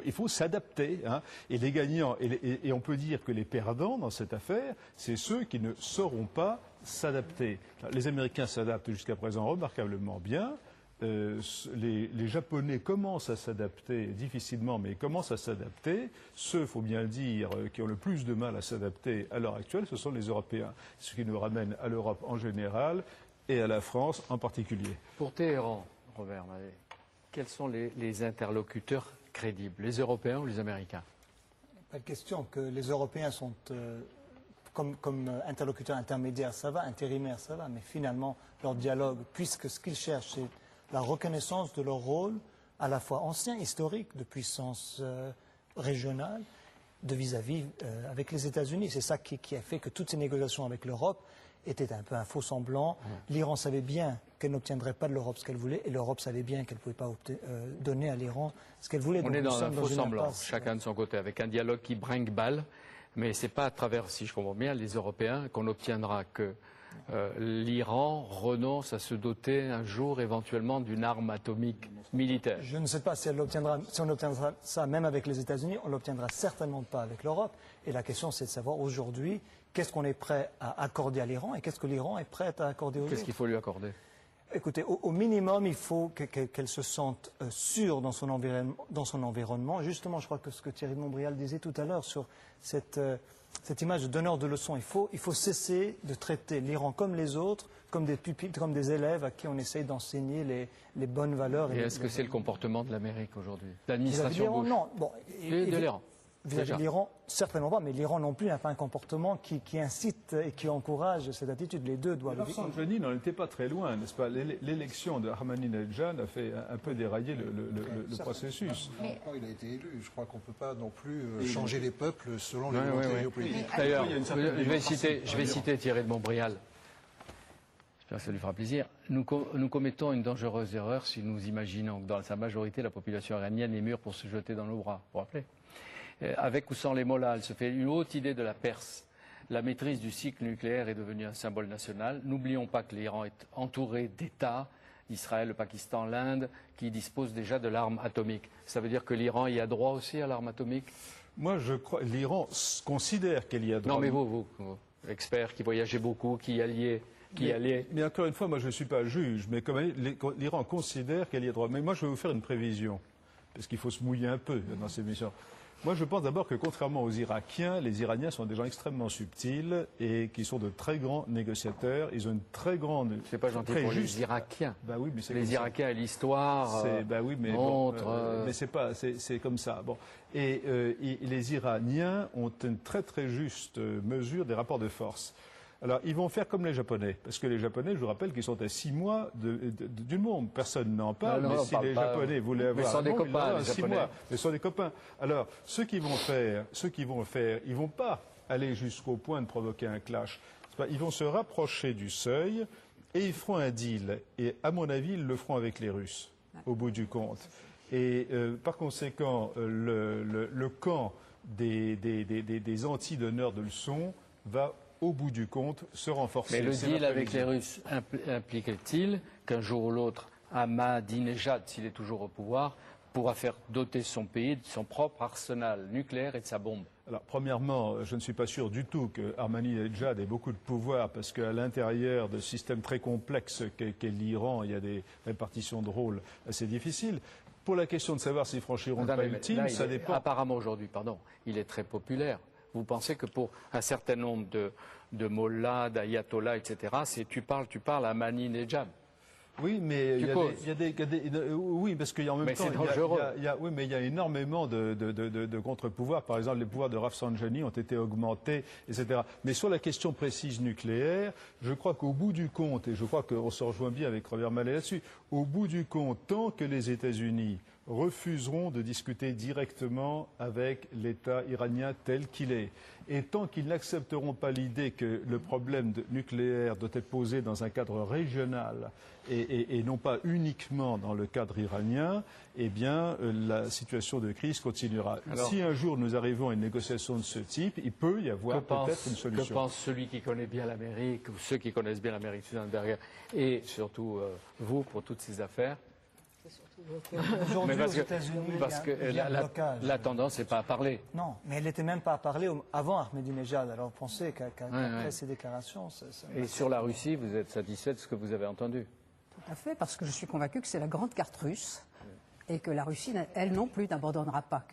il faut s'adapter. Et les gagnants, et on peut dire que les perdants dans cette affaire, c'est ceux qui ne sauront pas s'adapter. Les Américains s'adaptent jusqu'à présent remarquablement bien. Les Japonais commencent à s'adapter difficilement, mais commencent à s'adapter. Ceux, il faut bien le dire, qui ont le plus de mal à s'adapter à l'heure actuelle, ce sont les Européens. Ce qui nous ramène à l'Europe en général et à la France en particulier. Pour Téhéran, Robert Mallet, quels sont les interlocuteurs crédible, les Européens ou les Américains? Pas de question que les Européens sont comme interlocuteurs intermédiaires, ça va, intérimaires, ça va, mais finalement, leur dialogue, puisque ce qu'ils cherchent, c'est la reconnaissance de leur rôle, à la fois ancien, historique, de puissance régionale, de vis-à-vis avec les États-Unis. C'est ça qui a fait que toutes ces négociations avec l'Europe étaient un peu un faux semblant. L'Iran savait bien qu'elle n'obtiendrait pas de l'Europe ce qu'elle voulait, et l'Europe savait bien qu'elle ne pouvait pas donner à l'Iran ce qu'elle voulait. On est dans un faux semblant, chacun de son côté, avec un dialogue qui brinque-balle, mais ce n'est pas à travers, si je comprends bien, les Européens qu'on obtiendra que l'Iran renonce à se doter un jour éventuellement d'une arme atomique militaire. Je ne sais pas si on obtiendra ça même avec les États-Unis, on ne l'obtiendra certainement pas avec l'Europe. Et la question, c'est de savoir aujourd'hui qu'est-ce qu'on est prêt à accorder à l'Iran et qu'est-ce que l'Iran est prêt à accorder aux autres. Qu'est-ce qu'il faut lui accorder? Écoutez, au minimum, il faut qu'elle se sente sûre dans son environnement. Justement, je crois que ce que Thierry de Montbrial disait tout à l'heure sur cette image de donneur de leçons, il faut cesser de traiter l'Iran comme les autres, comme des pupitres, comme des élèves à qui on essaye d'enseigner les bonnes valeurs. Et est-ce que c'est le comportement de l'Amérique aujourd'hui? L'administration Bush? Non. Bon, et de l'Iran? Vis-à-vis de l'Iran, certainement pas, mais l'Iran non plus n'a pas un comportement qui incite et qui encourage cette attitude. Les deux doivent... Rafsanjani n'en était pas très loin, n'est-ce pas? L'élection de Ahmadinejad a fait un peu dérailler le processus. Mais... Il a été élu. Je crois qu'on ne peut pas non plus changer les peuples selon les volontés géopolitiques. D'ailleurs, je vais citer Thierry de Montbrial. J'espère que ça lui fera plaisir. Nous commettons une dangereuse erreur si nous imaginons que dans sa majorité, la population iranienne est mûre pour se jeter dans nos bras. Vous vous rappelez? Avec ou sans les mollahs, elle se fait une haute idée de la Perse. La maîtrise du cycle nucléaire est devenue un symbole national. N'oublions pas que l'Iran est entouré d'États, Israël, le Pakistan, l'Inde, qui disposent déjà de l'arme atomique. Ça veut dire que l'Iran y a droit aussi à l'arme atomique? Moi, je crois l'Iran considère qu'elle y a droit. Non, mais vous, expert qui voyagez beaucoup, qui alliez... Mais encore une fois, moi je ne suis pas juge, mais comme l'Iran considère qu'elle y a droit. Mais moi je vais vous faire une prévision, parce qu'il faut se mouiller un peu dans ces missions. Moi je pense d'abord que contrairement aux Irakiens, les Iraniens sont des gens extrêmement subtils et qui sont de très grands négociateurs. Ils ont une très grande... C'est pas gentil pour les Irakiens. Bah oui, mais les Irakiens et l'histoire montrent... mais c'est comme ça. Bon. Et les Iraniens ont une très très juste mesure des rapports de force. Alors, ils vont faire comme les Japonais, parce que les Japonais, je vous rappelle qu'ils sont à 6 mois d'une bombe. Personne n'en parle, mais si les Japonais voulaient avoir un bombe, ils l'auraient 6 mois. Mais ce sont des copains. Alors, ce qu'ils vont faire, ils vont pas aller jusqu'au point de provoquer un clash. Ils vont se rapprocher du seuil et ils feront un deal. Et à mon avis, ils le feront avec les Russes, au bout du compte. Et par conséquent, le camp des anti-donneurs de leçons va au bout du compte, se renforcer. Mais le deal avec les Russes implique-t-il qu'un jour ou l'autre, Ahmadinejad, s'il est toujours au pouvoir, pourra faire doter son pays de son propre arsenal nucléaire et de sa bombe? Alors, premièrement, je ne suis pas sûr du tout que Ahmadinejad ait beaucoup de pouvoir, parce qu'à l'intérieur de systèmes très complexes qu'est l'Iran, il y a des répartitions de rôles assez difficiles. Pour la question de savoir s'ils franchiront le pas ultime, ça dépend. Apparemment, aujourd'hui, il est très populaire. Vous pensez que pour un certain nombre de mollahs, d'ayatollahs, etc., tu parles à Ahmadinejad? Oui, mais oui, parce qu'en même temps, il y a énormément de contre-pouvoirs. Par exemple, les pouvoirs de Rafsanjani ont été augmentés, etc. Mais sur la question précise nucléaire, je crois qu'au bout du compte, et je crois qu'on se rejoint bien avec Robert Mallet là-dessus, au bout du compte, tant que les États-Unis refuseront de discuter directement avec l'État iranien tel qu'il est. Et tant qu'ils n'accepteront pas l'idée que le problème nucléaire doit être posé dans un cadre régional et non pas uniquement dans le cadre iranien, eh bien, la situation de crise continuera. Alors, si un jour nous arrivons à une négociation de ce type, il peut y avoir peut-être une solution. Que pense celui qui connaît bien l'Amérique, ou ceux qui connaissent bien l'Amérique Suzanne, et surtout vous, pour toutes ces affaires? Aujourd'hui, aux États-Unis, il y a un blocage. La tendance n'est pas à parler. Non, mais elle n'était même pas à parler avant Ahmadinejad. Alors pensez qu'après ces déclarations... Et sur la Russie, vous êtes satisfait de ce que vous avez entendu? Tout à fait, parce que je suis convaincu que c'est la grande carte russe et que la Russie, elle non plus, n'abandonnera pas.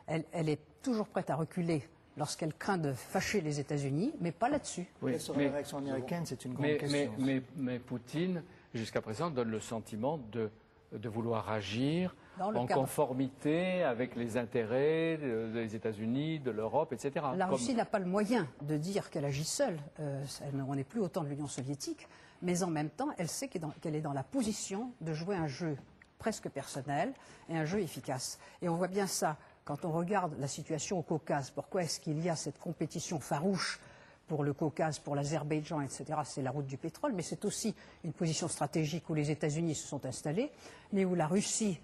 Elle est toujours prête à reculer lorsqu'elle craint de fâcher les États-Unis, mais pas là-dessus. Oui, sur la réaction américaine, c'est une grande question. Mais Poutine, jusqu'à présent, donne le sentiment de de vouloir agir Dans le en cadre. conformité avec les intérêts des États-Unis, de l'Europe, etc. La Russie n'a pas le moyen de dire qu'elle agit seule. On n'est plus au temps de l'Union soviétique, mais en même temps, elle sait qu'elle est dans la position de jouer un jeu presque personnel et un jeu efficace. Et on voit bien ça quand on regarde la situation au Caucase. Pourquoi est-ce qu'il y a cette compétition farouche pour le Caucase, pour l'Azerbaïdjan, etc. C'est la route du pétrole, mais c'est aussi une position stratégique où les États-Unis se sont installés, mais où la Russie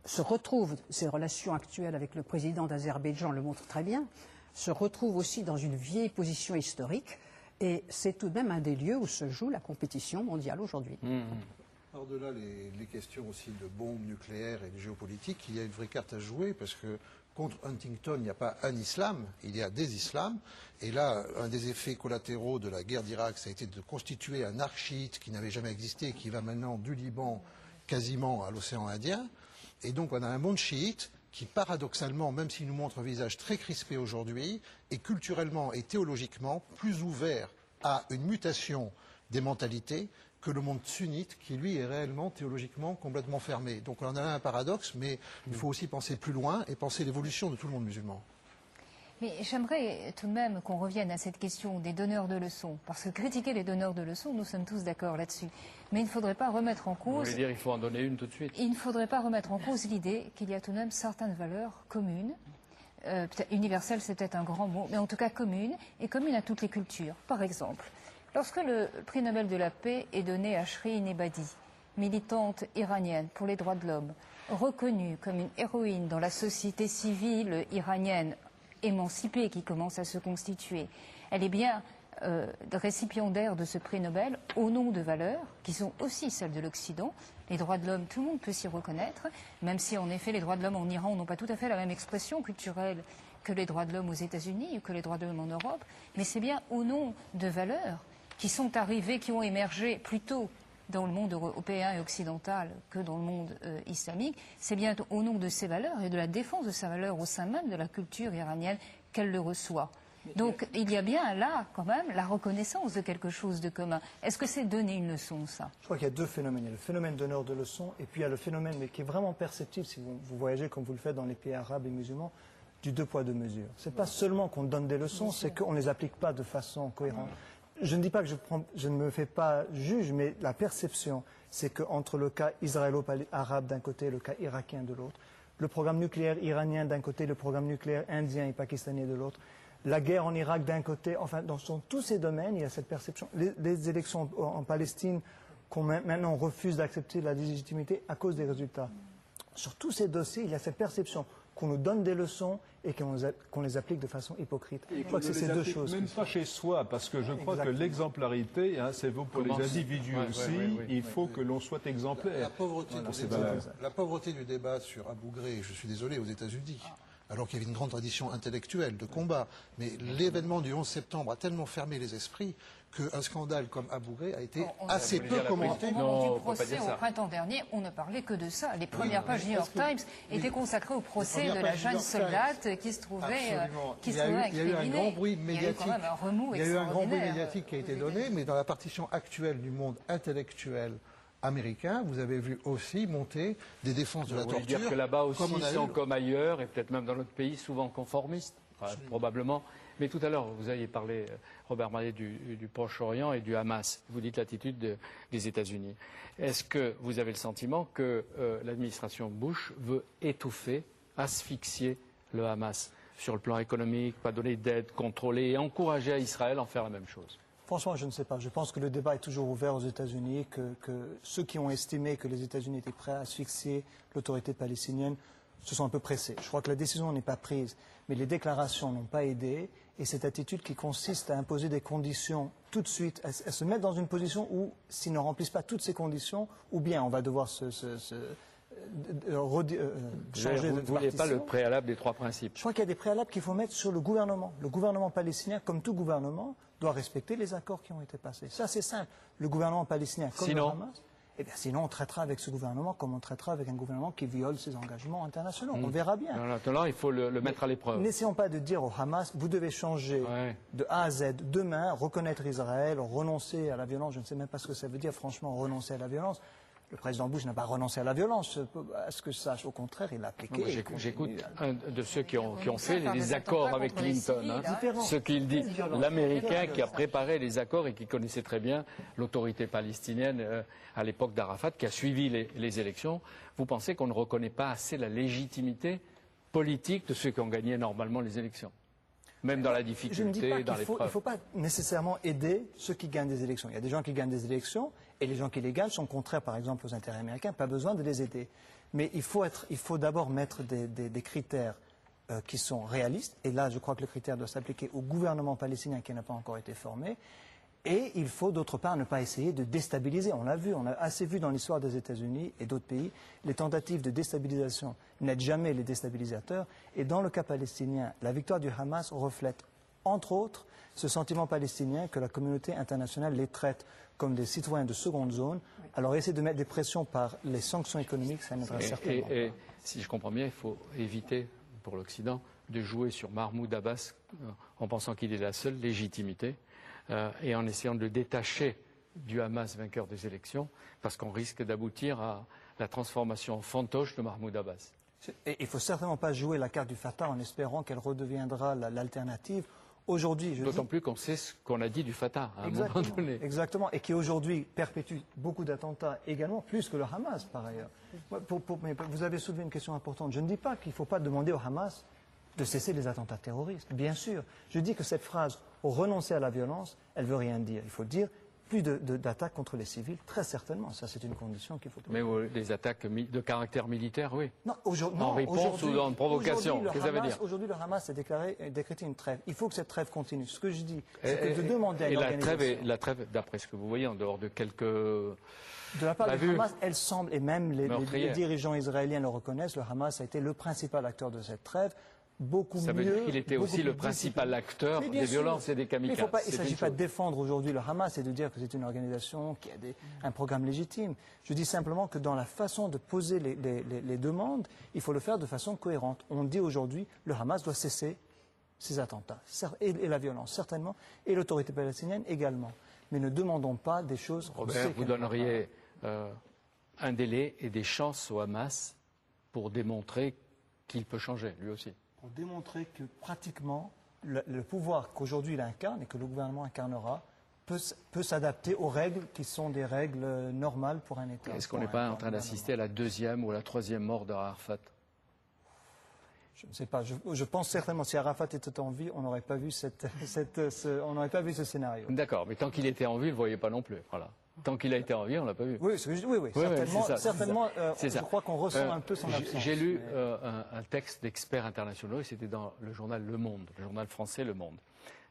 se retrouve, ses relations actuelles avec le président d'Azerbaïdjan le montrent très bien, se retrouve aussi dans une vieille position historique, et c'est tout de même un des lieux où se joue la compétition mondiale aujourd'hui. Par-delà les questions aussi de bombes nucléaires et de géopolitique, il y a une vraie carte à jouer parce que contre Huntington, il n'y a pas un islam, il y a des islams. Et là, un des effets collatéraux de la guerre d'Irak, ça a été de constituer un arc chiite qui n'avait jamais existé et qui va maintenant du Liban quasiment à l'océan Indien. Et donc on a un monde chiite qui, paradoxalement, même s'il nous montre un visage très crispé aujourd'hui, est culturellement et théologiquement plus ouvert à une mutation des mentalités que le monde sunnite, qui lui est réellement théologiquement complètement fermé. Donc on en a un paradoxe, mais il faut aussi penser plus loin et penser l'évolution de tout le monde musulman. Mais j'aimerais tout de même qu'on revienne à cette question des donneurs de leçons, parce que critiquer les donneurs de leçons, nous sommes tous d'accord là-dessus. Mais il ne faudrait pas remettre en Vous cause... voulez dire qu'il faut en donner une tout de suite? Il ne faudrait pas remettre en cause l'idée qu'il y a tout de même certaines valeurs communes. Universelles, c'est peut-être un grand mot, mais en tout cas communes, et communes à toutes les cultures. Par exemple, lorsque le prix Nobel de la paix est donné à Shirin Ebadi, militante iranienne pour les droits de l'homme, reconnue comme une héroïne dans la société civile iranienne émancipée qui commence à se constituer, elle est bien récipiendaire de ce prix Nobel au nom de valeurs qui sont aussi celles de l'Occident. Les droits de l'homme, tout le monde peut s'y reconnaître, même si en effet les droits de l'homme en Iran n'ont pas tout à fait la même expression culturelle que les droits de l'homme aux États-Unis ou que les droits de l'homme en Europe, mais c'est bien au nom de valeurs qui sont arrivées, qui ont émergé plus tôt dans le monde européen et occidental que dans le monde islamique. C'est bien au nom de ces valeurs et de la défense de ces valeurs au sein même de la culture iranienne qu'elle le reçoit. Donc il y a bien là, quand même, la reconnaissance de quelque chose de commun. Est-ce que c'est donner une leçon, ça? Je crois qu'il y a deux phénomènes. Il y a le phénomène donneur de leçons, et puis il y a le phénomène, mais qui est vraiment perceptible si vous voyagez comme vous le faites dans les pays arabes et musulmans, du deux poids, deux mesures. Ce n'est pas seulement qu'on donne des leçons, c'est qu'on ne les applique pas de façon cohérente. Je ne dis pas que je ne me fais pas juge, mais la perception, c'est qu'entre le cas israélo-arabe d'un côté et le cas irakien de l'autre, le programme nucléaire iranien d'un côté, le programme nucléaire indien et pakistanais de l'autre, la guerre en Irak d'un côté, enfin, dans tous ces domaines, il y a cette perception. Les élections en Palestine, qu'on maintenant refuse d'accepter la légitimité à cause des résultats. Sur tous ces dossiers, il y a cette perception qu'on nous donne des leçons et qu'on les applique de façon hypocrite. Je crois que c'est ces deux choses. Même pas chez soi, parce que je crois que l'exemplarité, c'est vaut pour les individus aussi, il faut que l'on soit exemplaire. La pauvreté du débat sur Abu Ghraib, je suis désolé, aux États-Unis, alors qu'il y avait une grande tradition intellectuelle de combat, mais l'événement du 11 septembre a tellement fermé les esprits qu'un scandale comme Abu Ghraib a été assez peu commenté. Au moment du procès au printemps dernier, on ne parlait que de ça. Les premières pages du New York Times étaient consacrées au procès de la jeune soldate qui se trouvait incriminée. Il y a eu un grand bruit médiatique. Il y a eu quand même un remous extraordinaire. Qui a été donné, mais dans la partition actuelle du monde intellectuel américain, vous avez vu aussi monter des défenses de la torture. Dire que là-bas aussi, comme ailleurs, et peut-être même dans notre pays, souvent conformistes, probablement. Mais tout à l'heure, vous aviez parlé, Robert Mallet, du Proche-Orient et du Hamas. Vous dites l'attitude des États-Unis. Est-ce que vous avez le sentiment que l'administration Bush veut étouffer, asphyxier le Hamas sur le plan économique, pas donner d'aide, contrôler et encourager à Israël à en faire la même chose? Franchement, je ne sais pas. Je pense que le débat est toujours ouvert aux États-Unis, que ceux qui ont estimé que les États-Unis étaient prêts à asphyxier l'autorité palestinienne se sont un peu pressés. Je crois que la décision n'est pas prise, mais les déclarations n'ont pas aidé. Et cette attitude qui consiste à imposer des conditions tout de suite, à se mettre dans une position où, s'ils ne remplissent pas toutes ces conditions, ou bien on va devoir changer Vous ne voulez pas le préalable des trois principes? Je crois qu'il y a des préalables qu'il faut mettre sur le gouvernement. Le gouvernement palestinien, comme tout gouvernement, doit respecter les accords qui ont été passés. Ça, c'est simple. Le gouvernement palestinien, comme le Hamas, sinon on traitera avec ce gouvernement comme on traitera avec un gouvernement qui viole ses engagements internationaux. On verra bien. Alors, il faut le mettre à l'épreuve. N'essayons pas de dire au Hamas, vous devez changer de A à Z demain, reconnaître Israël, renoncer à la violence. Je ne sais même pas ce que ça veut dire, franchement, renoncer à la violence. Le président Bush n'a pas renoncé à la violence, à ce que je sache. Au contraire, il l'a appliqué. J'écoute un de ceux qui ont fait les accords avec Clinton, ce qu'il dit, l'Américain qui a préparé les accords et qui connaissait très bien l'autorité palestinienne à l'époque d'Arafat, qui a suivi les élections. Vous pensez qu'on ne reconnaît pas assez la légitimité politique de ceux qui ont gagné normalement les élections? Même dans la difficulté, dans l'épreuve. Il ne faut pas nécessairement aider ceux qui gagnent des élections. Il y a des gens qui gagnent des élections et les gens qui les gagnent sont contraires, par exemple, aux intérêts américains. Pas besoin de les aider. Mais il faut d'abord mettre des critères qui sont réalistes. Et là, je crois que le critère doit s'appliquer au gouvernement palestinien qui n'a pas encore été formé. Et il faut, d'autre part, ne pas essayer de déstabiliser. On l'a vu, on a assez vu dans l'histoire des États-Unis et d'autres pays, les tentatives de déstabilisation n'aident jamais les déstabilisateurs. Et dans le cas palestinien, la victoire du Hamas reflète, entre autres, ce sentiment palestinien que la communauté internationale les traite comme des citoyens de seconde zone. Alors essayer de mettre des pressions par les sanctions économiques, ça n'aidera certainement pas. Et si je comprends bien, il faut éviter, pour l'Occident, de jouer sur Mahmoud Abbas en pensant qu'il est la seule légitimité. Et en essayant de le détacher du Hamas vainqueur des élections, parce qu'on risque d'aboutir à la transformation en fantoche de Mahmoud Abbas. Et il ne faut certainement pas jouer la carte du Fatah en espérant qu'elle redeviendra l'alternative. Aujourd'hui, d'autant plus qu'on sait ce qu'on a dit du Fatah à un moment donné. Exactement, et qui aujourd'hui perpétue beaucoup d'attentats également, plus que le Hamas par ailleurs. Mais vous avez soulevé une question importante. Je ne dis pas qu'il ne faut pas demander au Hamas de cesser les attentats terroristes, bien sûr. Je dis que cette phrase « renoncer à la violence », elle ne veut rien dire. Il faut dire plus d'attaques contre les civils, très certainement. Ça, c'est une condition qu'il faut... Mais les attaques de caractère militaire, oui. Non, en réponse ou en provocation, qu'est-ce que ça veut dire? Aujourd'hui, le Hamas a décrété une trêve. Il faut que cette trêve continue. Ce que je dis, c'est que de demander à une organisation... la trêve, d'après ce que vous voyez, en dehors de quelques... De la part du Hamas, elle semble, et même les dirigeants israéliens le reconnaissent, le Hamas a été le principal acteur de cette trêve. Ça veut dire qu'il était aussi le principal acteur des violences et des kamikazes. Il ne s'agit pas de défendre aujourd'hui le Hamas et de dire que c'est une organisation qui a un programme légitime. Je dis simplement que dans la façon de poser les demandes, il faut le faire de façon cohérente. On dit aujourd'hui que le Hamas doit cesser ses attentats, et la violence, certainement, et l'autorité palestinienne également. Mais ne demandons pas des choses... Robert, vous donneriez un délai et des chances au Hamas pour démontrer qu'il peut changer, lui aussi? Pour démontrer que pratiquement le pouvoir qu'aujourd'hui il incarne et que le gouvernement incarnera peut s'adapter aux règles qui sont des règles normales pour un État. Est-ce qu'on n'est pas en train d'assister à la deuxième ou la troisième mort d'Arafat? Je ne sais pas. Je pense certainement si Arafat était en vie, on n'aurait pas vu ce scénario. D'accord, mais tant qu'il était en vie, vous ne le voyez pas non plus. Voilà. Tant qu'il a été en vie, on ne l'a pas vu. Oui, certainement. Je crois qu'on ressent un peu son absence. J'ai lu un texte d'experts internationaux, et c'était dans le journal Le Monde, le journal français Le Monde.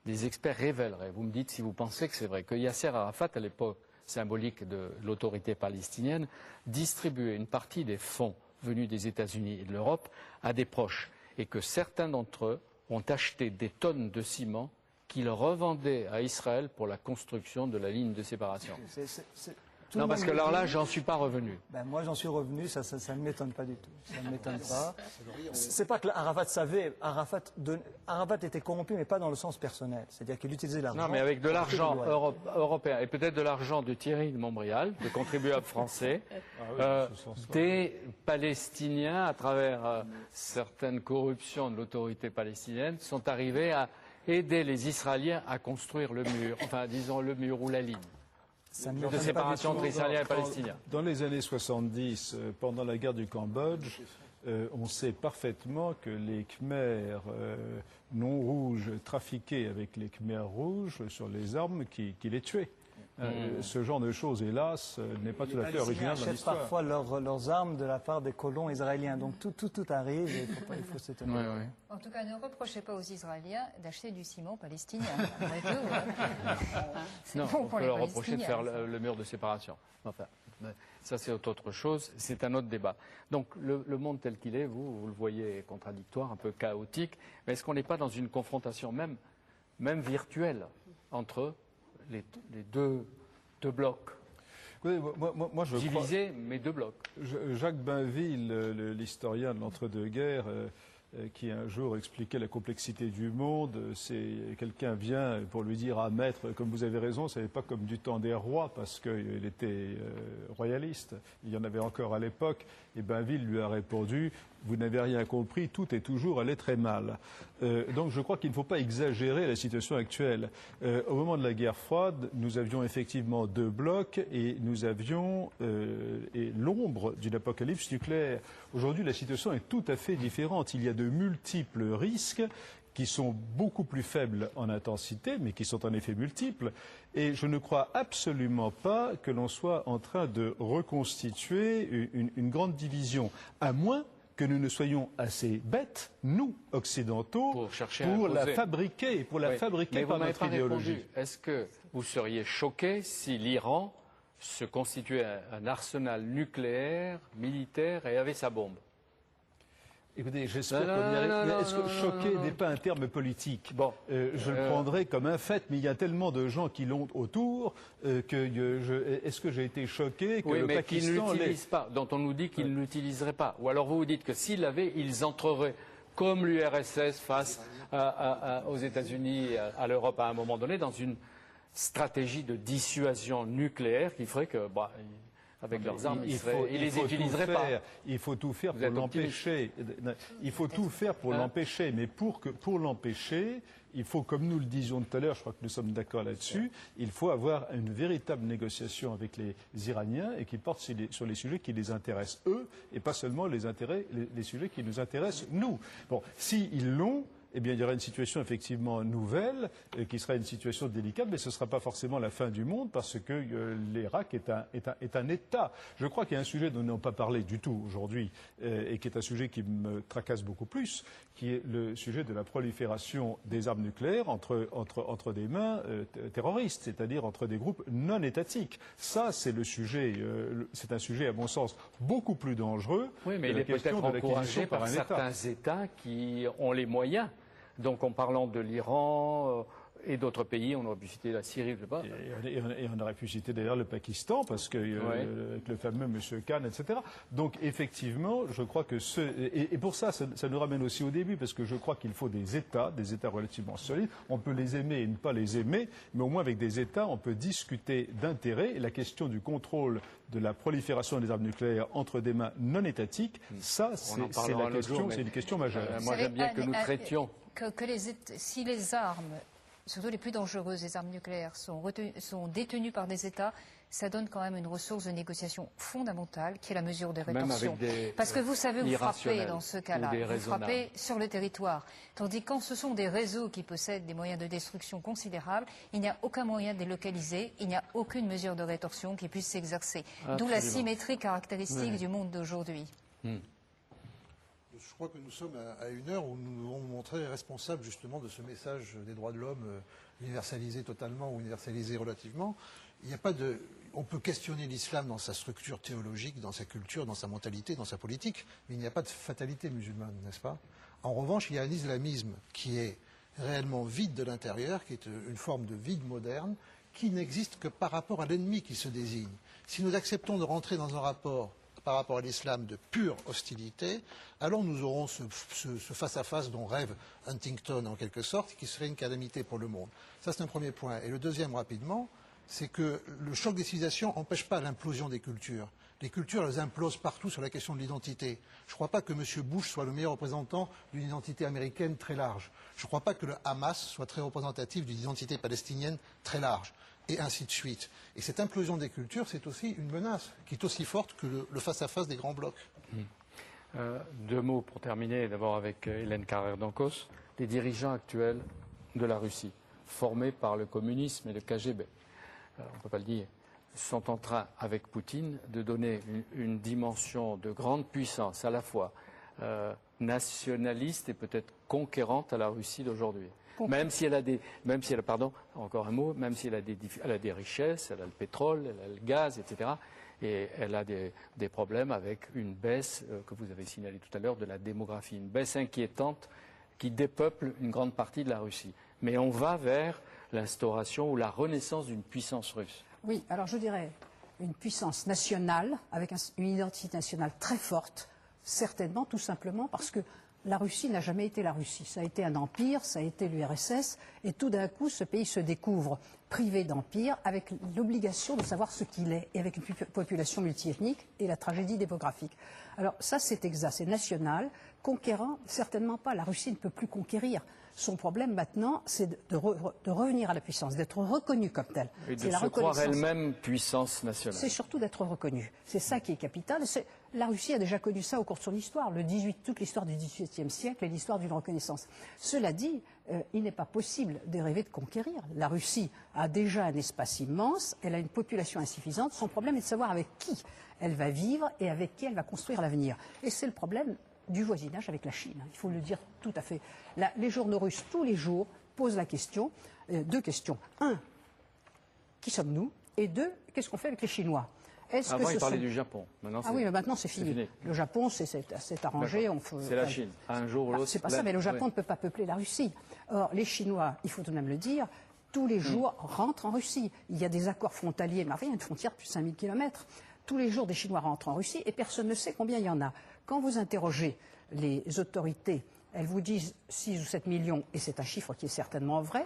Des experts révéleraient, vous me dites si vous pensez que c'est vrai, que Yasser Arafat, à l'époque symbolique de l'autorité palestinienne, distribuait une partie des fonds venus des États-Unis et de l'Europe à des proches, et que certains d'entre eux ont acheté des tonnes de ciment qu'il revendait à Israël pour la construction de la ligne de séparation. Non, parce que alors là, j'en suis pas revenu. Moi, j'en suis revenu, ça ne m'étonne pas du tout. Ça ne m'étonne pas. C'est pas que Arafat savait. Arafat était corrompu, mais pas dans le sens personnel. C'est-à-dire qu'il utilisait l'argent. Non, mais avec de l'argent européen et peut-être de l'argent de Thierry de Montbrial, de contribuables français, des Palestiniens, à travers certaines corruptions de l'autorité palestinienne, sont arrivés à aider les Israéliens à construire le mur, enfin disons le mur ou la ligne de séparation entre Israéliens et Palestiniens. Dans les années 70, pendant la guerre du Cambodge, on sait parfaitement que les Khmers non rouges trafiquaient avec les Khmers rouges sur les armes qui les tuaient. Ce genre de choses, hélas, n'est pas tout à fait original dans l'histoire. Parfois leurs armes de la part des colons israéliens. Donc tout arrive et il faut s'étonner. Ouais. En tout cas, ne reprochez pas aux Israéliens d'acheter du ciment palestinien. Non, on peut leur reprocher de faire le mur de séparation. Enfin, ça c'est autre chose, c'est un autre débat. Donc le monde tel qu'il est, vous le voyez contradictoire, un peu chaotique, mais est-ce qu'on n'est pas dans une confrontation même virtuelle entre les deux blocs? Oui, moi, je divisés, mais deux blocs. Jacques Bainville, l'historien de l'entre-deux-guerres, qui un jour expliquait la complexité du monde. Quelqu'un vient pour lui dire, ah maître, comme vous avez raison, ce n'est pas comme du temps des rois, parce qu'il était royaliste. Il y en avait encore à l'époque. Et Bainville lui a répondu, vous n'avez rien compris, tout est toujours allé très mal. Donc je crois qu'il ne faut pas exagérer la situation actuelle. Au moment de la guerre froide, nous avions effectivement deux blocs et nous avions l'ombre d'une apocalypse nucléaire. Aujourd'hui, la situation est tout à fait différente. Il y a de multiples risques qui sont beaucoup plus faibles en intensité, mais qui sont en effet multiples. Et je ne crois absolument pas que l'on soit en train de reconstituer une grande division, à moins que nous ne soyons assez bêtes, nous, occidentaux, pour la fabriquer, par notre idéologie. Est-ce que vous seriez choqué si l'Iran se constituait un arsenal nucléaire, militaire et avait sa bombe? Écoutez, j'espère qu'on y arrive. Est-ce que choqué n'est pas un terme politique? Bon, je le prendrai comme un fait, mais il y a tellement de gens qui l'ont autour est-ce que j'ai été choqué que oui, le mais Pakistan qu'ils ne l'utilisent pas, dont on nous dit qu'ils ne l'utiliseraient pas. Ou alors vous vous dites que s'ils l'avaient, ils entreraient comme l'URSS face aux États-Unis, à l'Europe à un moment donné, dans une stratégie de dissuasion nucléaire qui ferait que... avec leurs armes, ils les utiliseraient pas. Il faut tout faire pour l'empêcher. Il faut tout faire pour l'empêcher. Mais pour l'empêcher, il faut, comme nous le disions tout à l'heure, je crois que nous sommes d'accord là-dessus, il faut avoir une véritable négociation avec les Iraniens et qui porte sur les sujets qui les intéressent eux et pas seulement les sujets qui nous intéressent nous. Bon, s'ils l'ont, eh bien, il y aura une situation effectivement nouvelle, qui sera une situation délicate, mais ce ne sera pas forcément la fin du monde, parce que l'Irak est un État. Je crois qu'il y a un sujet dont nous n'avons pas parlé du tout aujourd'hui, et qui est un sujet qui me tracasse beaucoup plus, qui est le sujet de la prolifération des armes nucléaires entre des mains terroristes, c'est-à-dire entre des groupes non étatiques. Ça, c'est le sujet, c'est un sujet, à mon sens, beaucoup plus dangereux. Oui, mais il est peut-être encouragé par certains États qui ont les moyens. Donc, en parlant de l'Iran et d'autres pays, on aurait pu citer la Syrie, je ne sais pas. Et on aurait pu citer d'ailleurs le Pakistan, parce que avec le fameux M. Khan, etc. Donc, effectivement, je crois que et pour ça nous ramène aussi au début, parce que je crois qu'il faut des États relativement solides. On peut les aimer et ne pas les aimer, mais au moins avec des États, on peut discuter d'intérêts. Et la question du contrôle de la prolifération des armes nucléaires entre des mains non étatiques, ça, c'est une question majeure. Moi, j'aime bien que nous traitions. Si les armes, surtout les plus dangereuses, les armes nucléaires, sont détenues par des États, ça donne quand même une ressource de négociation fondamentale qui est la mesure de rétorsion. Parce que vous savez où frapper dans ce cas-là. Vous frappez sur le territoire. Tandis que quand ce sont des réseaux qui possèdent des moyens de destruction considérables, il n'y a aucun moyen de les localiser, il n'y a aucune mesure de rétorsion qui puisse s'exercer. D'où la symétrie caractéristique du monde d'aujourd'hui. Je crois que nous sommes à une heure où nous devons nous montrer responsables justement de ce message des droits de l'homme universalisé totalement ou universalisé relativement. Il n'y a pas de... On peut questionner l'islam dans sa structure théologique, dans sa culture, dans sa mentalité, dans sa politique, mais il n'y a pas de fatalité musulmane, n'est-ce pas? En revanche, il y a un islamisme qui est réellement vide de l'intérieur, qui est une forme de vide moderne, qui n'existe que par rapport à l'ennemi qui se désigne. Si nous acceptons de rentrer dans un rapport par rapport à l'islam de pure hostilité, alors nous aurons ce face-à-face dont rêve Huntington en quelque sorte, qui serait une calamité pour le monde. Ça, c'est un premier point. Et le deuxième, rapidement, c'est que le choc des civilisations n'empêche pas l'implosion des cultures. Les cultures, elles implosent partout sur la question de l'identité. Je ne crois pas que M. Bush soit le meilleur représentant d'une identité américaine très large. Je ne crois pas que le Hamas soit très représentatif d'une identité palestinienne très large. Et ainsi de suite. Et cette implosion des cultures, c'est aussi une menace qui est aussi forte que le face-à-face des grands blocs. Deux mots pour terminer, d'abord avec Hélène Carrère-Dancos. Les dirigeants actuels de la Russie, formés par le communisme et le KGB, on ne peut pas le dire, sont en train, avec Poutine, de donner une dimension de grande puissance, à la fois nationaliste et peut-être conquérante à la Russie d'aujourd'hui. Même si elle a des richesses, elle a le pétrole, elle a le gaz, etc. Et elle a des problèmes avec une baisse que vous avez signalée tout à l'heure de la démographie, une baisse inquiétante qui dépeuple une grande partie de la Russie. Mais on va vers l'instauration ou la renaissance d'une puissance russe. Oui, alors je dirais une puissance nationale avec une identité nationale très forte, certainement, tout simplement parce que la Russie n'a jamais été la Russie. Ça a été un empire, ça a été l'URSS, et tout d'un coup, ce pays se découvre privé d'empire, avec l'obligation de savoir ce qu'il est, et avec une population multiethnique et la tragédie démographique. Alors ça, c'est exact, c'est national. Conquérant, certainement pas. La Russie ne peut plus conquérir. Son problème maintenant, c'est de revenir à la puissance, d'être reconnue comme telle. Et de se croire elle-même puissance nationale. C'est surtout d'être reconnue. C'est ça qui est capital. La Russie a déjà connu ça au cours de son histoire. Toute l'histoire du XVIIIe siècle est l'histoire d'une reconnaissance. Cela dit, il n'est pas possible de rêver de conquérir. La Russie a déjà un espace immense, elle a une population insuffisante. Son problème est de savoir avec qui elle va vivre et avec qui elle va construire l'avenir. Et c'est le problème du voisinage avec la Chine. Il faut le dire tout à fait. Les journaux russes, tous les jours, posent la question, deux questions. Un, qui sommes-nous? Et deux, qu'est-ce qu'on fait avec les Chinois? Avant, il parlait du Japon. Maintenant, oui, mais maintenant, c'est fini. Le Japon, c'est arrangé. C'est la Chine. Un jour ou l'autre. C'est pas ça, mais le Japon ne peut pas peupler la Russie. Or, les Chinois, il faut tout de même le dire, tous les jours rentrent en Russie. Il y a des accords frontaliers, mais enfin, il y a une frontière de plus de 5000 km. Tous les jours, des Chinois rentrent en Russie et personne ne sait combien il y en a. Quand vous interrogez les autorités, elles vous disent 6 ou 7 millions, et c'est un chiffre qui est certainement vrai.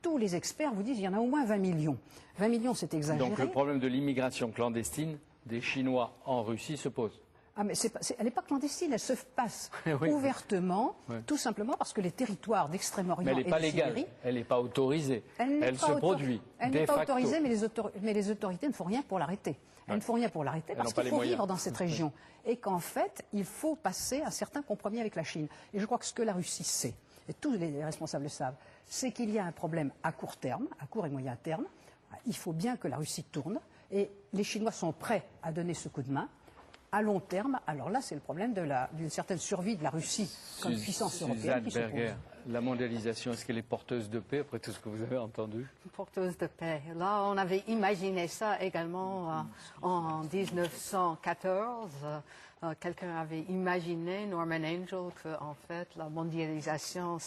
Tous les experts vous disent qu'il y en a au moins 20 millions. 20 millions, c'est exagéré. Donc le problème de l'immigration clandestine des Chinois en Russie se pose. Ah, mais elle n'est pas clandestine, elle se passe ouvertement, tout simplement parce que les territoires d'Extrême-Orient et de Sibérie... Mais elle n'est pas légale, elle n'est pas autorisée, elle se produit. Elle n'est pas autorisée, mais les autorités ne font rien pour l'arrêter. Elles ne font rien pour l'arrêter parce qu'il faut vivre dans cette région. Et qu'en fait, il faut passer un certain compromis avec la Chine. Et je crois que ce que la Russie sait, et tous les responsables le savent, c'est qu'il y a un problème à court terme, à court et moyen terme. Il faut bien que la Russie tourne. Et les Chinois sont prêts à donner ce coup de main. À long terme, alors là, c'est le problème d'une certaine survie de la Russie comme puissance européenne qui se pose. La mondialisation, est-ce qu'elle est porteuse de paix, après tout ce que vous avez entendu? Porteuse de paix. Là, on avait imaginé ça également en 1914. Quelqu'un avait imaginé, Norman Angell, qu'en fait, la mondialisation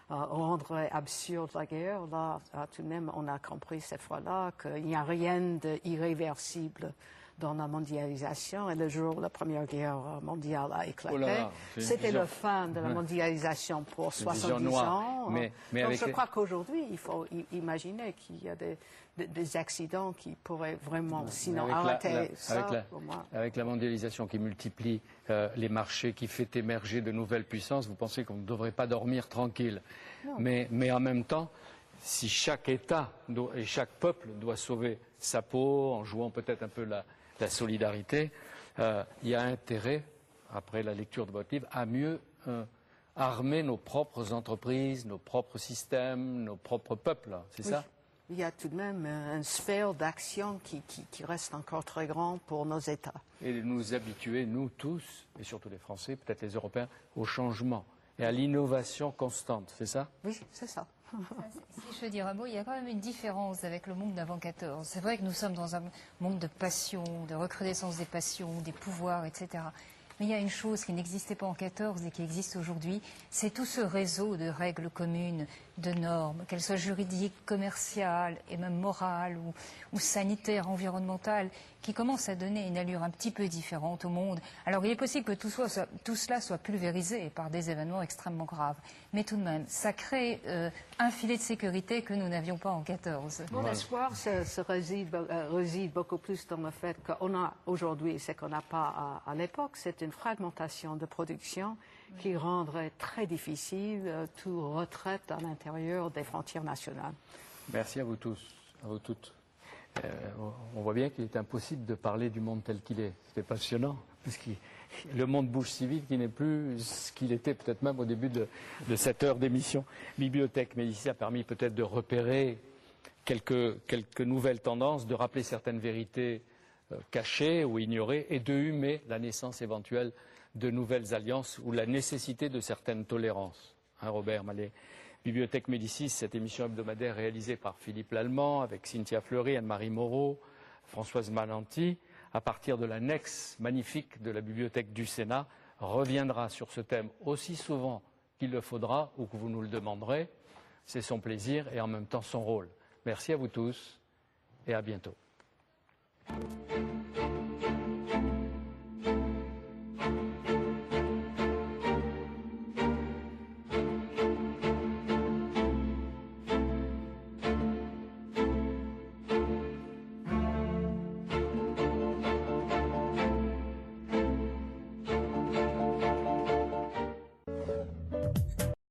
rendrait absurde la guerre. Là, tout de même, on a compris cette fois-là qu'il n'y a rien d'irréversible dans la mondialisation. Et le jour où la Première Guerre mondiale a éclaté, c'était la fin de la mondialisation pour 70 ans. Mais donc je crois qu'aujourd'hui, il faut imaginer qu'il y a des accidents qui pourraient vraiment, sinon arrêter ça. Avec la mondialisation qui multiplie les marchés, qui fait émerger de nouvelles puissances, vous pensez qu'on ne devrait pas dormir tranquille. Mais en même temps, si chaque État et chaque peuple doit sauver sa peau en jouant peut-être un peu la solidarité, il y a intérêt, après la lecture de votre livre, à mieux armer nos propres entreprises, nos propres systèmes, nos propres peuples. C'est ça? Il y a tout de même une sphère d'action qui reste encore très grande pour nos États. Et nous habituer, nous tous, et surtout les Français, peut-être les Européens, au changement et à l'innovation constante. C'est ça? Oui, c'est ça. Si je veux dire un mot, il y a quand même une différence avec le monde d'avant 14. C'est vrai que nous sommes dans un monde de passion, de recrudescence des passions, des pouvoirs, etc. Mais il y a une chose qui n'existait pas en 14 et qui existe aujourd'hui, c'est tout ce réseau de règles communes, de normes, qu'elles soient juridiques, commerciales et même morales ou sanitaires, environnementales, qui commencent à donner une allure un petit peu différente au monde. Alors il est possible que tout cela soit pulvérisé par des événements extrêmement graves. Mais tout de même, ça crée un filet de sécurité que nous n'avions pas en 14. Mon espoir réside beaucoup plus dans le fait qu'on a aujourd'hui ce qu'on n'a pas à l'époque, c'est une fragmentation de production qui rendrait très difficile toute retraite à l'intérieur des frontières nationales. Merci à vous tous, à vous toutes. On voit bien qu'il est impossible de parler du monde tel qu'il est. C'était passionnant, puisque le monde bouge si vite qu'il n'est plus ce qu'il était peut-être même au début de cette heure d'émission. Bibliothèque Médicis a permis peut-être de repérer quelques nouvelles tendances, de rappeler certaines vérités cachées ou ignorées, et de humer la naissance éventuelle de nouvelles alliances ou la nécessité de certaines tolérances. Hein, Robert Mallet. Bibliothèque Médicis, cette émission hebdomadaire réalisée par Philippe Lallemand, avec Cynthia Fleury, Anne-Marie Moreau, Françoise Mananti, à partir de l'annexe magnifique de la Bibliothèque du Sénat, reviendra sur ce thème aussi souvent qu'il le faudra ou que vous nous le demanderez. C'est son plaisir et en même temps son rôle. Merci à vous tous et à bientôt.